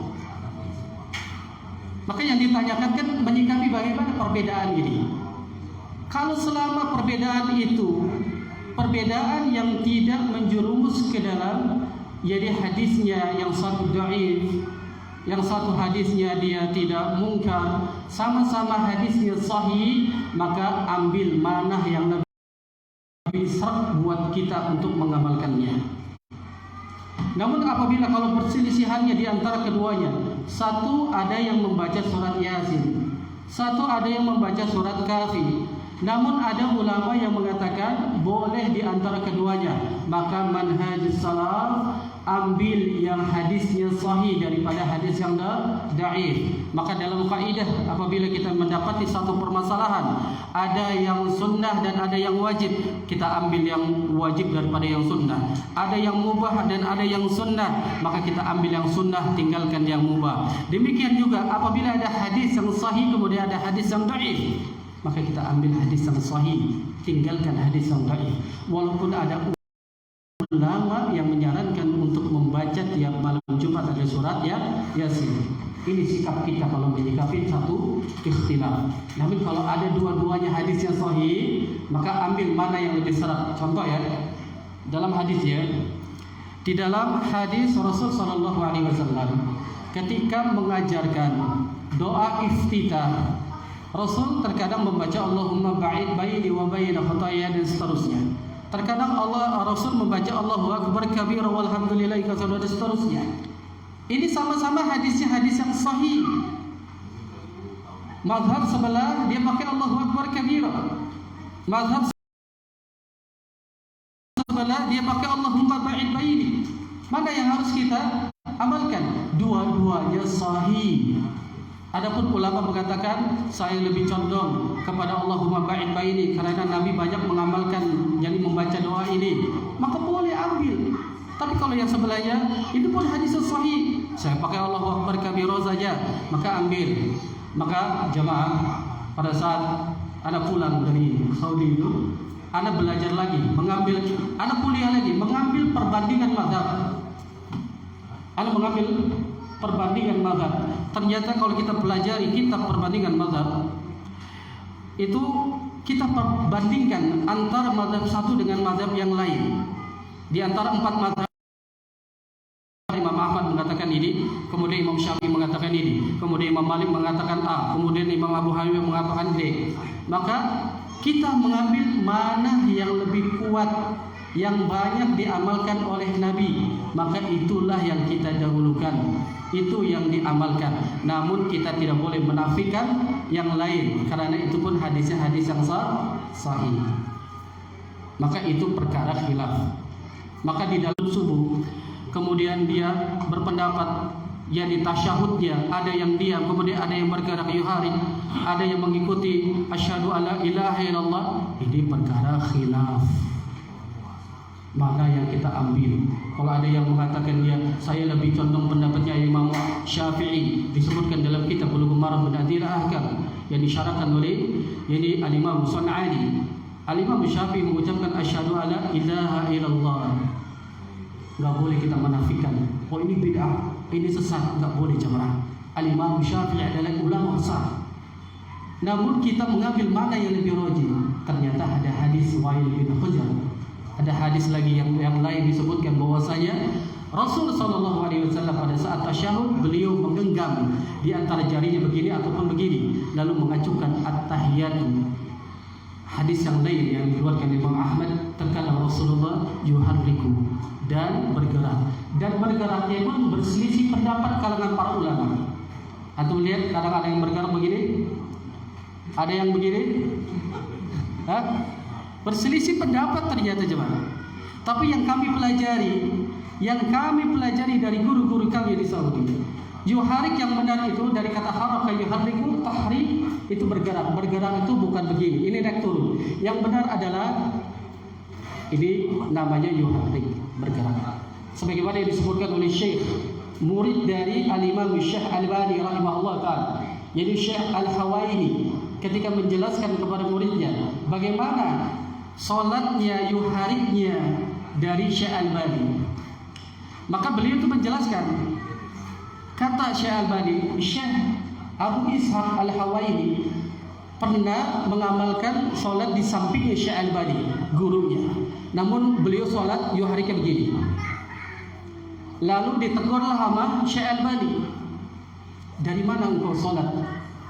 Maka yang ditanyakan kan menyikapi bagaimana perbedaan ini. Kalau selama perbedaan itu perbedaan yang tidak menjerumus ke dalam, jadi hadisnya yang satu dhaif, yang satu hadisnya dia tidak mungkar, sama-sama hadisnya sahih, maka ambil mana yang lebih seret buat kita untuk mengamalkannya. Namun apabila kalau perselisihannya di antara keduanya, satu ada yang membaca surat Yasin, satu ada yang membaca surat Kahfi, namun ada ulama yang mengatakan boleh di antara keduanya, maka manhajus salaf ambil yang hadisnya sahih daripada hadis yang dhaif. Maka dalam kaidah apabila kita mendapati satu permasalahan, ada yang sunnah dan ada yang wajib, kita ambil yang wajib daripada yang sunnah. Ada yang mubah dan ada yang sunnah, maka kita ambil yang sunnah, tinggalkan yang mubah. Demikian juga apabila ada hadis yang sahih kemudian ada hadis yang dhaif, maka kita ambil hadis yang sahih, tinggalkan hadis yang dhaif. Walaupun ada ulama yang menyarankan untuk membaca tiap malam Jumat ada surat Yasin. Ini sikap kita kalau menyikapi satu ikhtilaf. Namun kalau ada dua-duanya hadis yang sahih, maka ambil mana yang lebih seret. Contoh ya, dalam hadisnya, di dalam hadis Rasul sallallahu alaihi wasallam ketika mengajarkan doa iftitah, Rasul terkadang membaca Allahumma ba'id baini wa baina khataaya dan seterusnya. Terkadang Rasul membaca Allahu akbar kabira walhamdulillahi katsira dan seterusnya. Ini sama-sama hadisnya hadis yang sahih. Mazhab sebelah dia pakai Allahu akbar kabira. Mazhab sebelah dia pakai Allahumma ba'id baini. Mana yang harus kita amalkan? Dua-duanya sahih. Adapun ulama mengatakan saya lebih condong kepada Allahumma ba'id baini karena Nabi banyak mengamalkan, jadi membaca doa ini, maka boleh ambil. Tapi kalau yang sebelahnya itu pun hadis sahih, saya pakai Allahu akbar kabira saja, maka ambil. Maka jamaah, pada saat Anda pulang dari Saudi itu, Anda belajar lagi, Anda kuliah lagi, mengambil perbandingan mazhab. Anda mengambil perbandingan mazhab. Ternyata kalau kita pelajari kitab perbandingan mazhab, itu kita perbandingkan antara mazhab satu dengan mazhab yang lain. Di antara 4 mazhab, Imam Ahmad mengatakan ini, kemudian Imam Syafi'i mengatakan ini, kemudian Imam Malik mengatakan A, kemudian Imam Abu Hanifah mengatakan D. Maka kita mengambil mana yang lebih kuat, yang banyak diamalkan oleh Nabi, maka itulah yang kita dahulukan, itu yang diamalkan. Namun kita tidak boleh menafikan yang lain, karena itu pun hadisnya hadis yang sahih. Maka itu perkara khilaf. Maka di dalam subuh kemudian dia berpendapat, yakni tasyahudnya ada yang diam, kemudian ada yang bergerak yuharik, ada yang mengikuti asyhadu alla ilaha illallah. Ini perkara khilaf. Mana yang kita ambil? Kalau ada yang mengatakan dia, saya lebih condong pendapatnya Imam Syafi'i, disebutkan dalam kitab Bulughul Maram bin Adil Ahkam yang disyarahkan oleh Al-Imam Sun'ani. Al-Imam Syafi'i mengucapkan asyhadu alla ilaha illallah. Enggak boleh kita menafikan, oh ini bid'ah, ini sesat, enggak boleh jemaah. Al-Imam Syafi'i adalah ulama besar. Namun kita mengambil mana yang lebih rajih. Ternyata ada hadis Wa'il bin Hujr. Ada hadis lagi yang lain disebutkan bahwasanya Rasul sallallahu alaihi wasallam pada saat tasyahud beliau menggenggam di antara jarinya begini ataupun begini, lalu mengacukan at-tahiyat. Hadis yang lain yang diriwayatkan Imam Ahmad, terkadang Rasulullah yuharriku dan bergeraknya pun berselisih pendapat kalangan para ulama. Antum lihat kadang ada yang bergerak begini, ada yang begini, berselisih pendapat ternyata jemaah. Tapi yang kami pelajari dari guru-guru kami di Saudi, yuharik yang benar itu dari kata haraka yuhariku, tahrik itu bergerak. Bergerak itu bukan begini, ini naik turun. Yang benar adalah ini namanya yuharik, bergerak. Sebagaimana yang disebutkan oleh Syekh murid dari Al-Imam Syekh Al-Albani rahimahullah ta'ala, yaitu Syekh Al-Hawaini. ketika menjelaskan kepada muridnya bagaimana sholatnya yuhariknya dari Syekh Albani. Maka beliau itu menjelaskan, kata Syekh Albani, Syekh Abu Ishaq Al-Hawaini pernah mengamalkan sholat di sampingnya Syekh Albani, gurunya. Namun beliau sholat yuhariknya begini. Lalu ditegurlah sama Syekh Albani, dari mana engkau sholat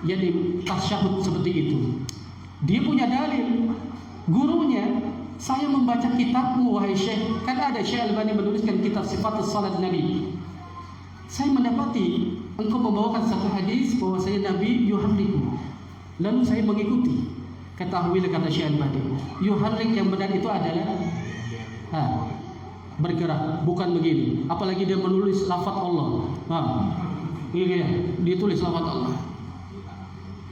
yani tasyahud seperti itu? Dia punya dalil, gurunya, saya membaca kitabmu wahai Syekh. Kan ada Syekh Albani menuliskan kitab sifat salat Nabi. Saya mendapati engkau membawakan satu hadis bahwa saya Nabi yuharriku. Lalu saya mengikuti. Ketahuilah kata Syekh Albani, yuharrik yang benar itu adalah bergerak, bukan begini. Apalagi dia menulis lafaz Allah. Dia tulis lafaz Allah.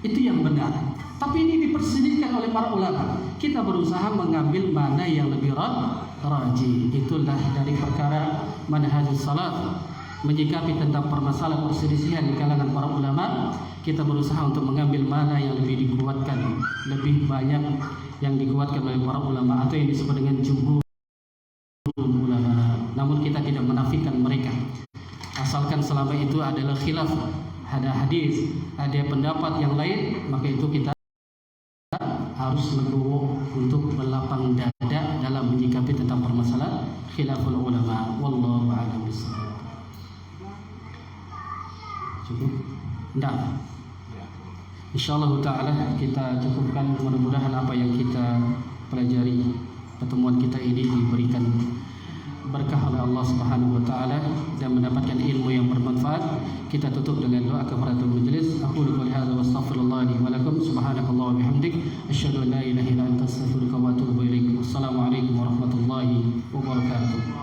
Itu yang benar. Tapi ini diperselisihkan oleh para ulama. Kita berusaha mengambil mana yang lebih rajih. Itulah dari perkara manhajus salaf, menyikapi tentang permasalahan perselisihan di kalangan para ulama. Kita berusaha untuk mengambil mana yang lebih dikuatkan, lebih banyak yang dikuatkan oleh para ulama atau yang disebut dengan jumhur ulama. Namun kita tidak menafikan mereka, asalkan selama itu adalah khilaf, ada hadis, ada pendapat yang lain, maka itu kita harus legowo untuk berlapang dada dalam menyikapi tentang permasalahan khilaful ulama. Wallahu a'lam bishawab. Cukup? Tidak. Insyaallah taala kita cukupkan. Mudah-mudahan apa yang kita pelajari pertemuan kita ini diberikan berkah oleh Allah Subhanahu wa taala dan mendapatkan ilmu yang bermanfaat. Kita tutup dengan doa kafaratul majlis. Aku qouli hadza wa astaghfirullah li wa lakum. Subhanakallah wa bihamdik asyhadu an la ilaha illa anta astaghfiruka wa atubu ilaik. Wassalamu alaikum warahmatullahi wabarakatuh.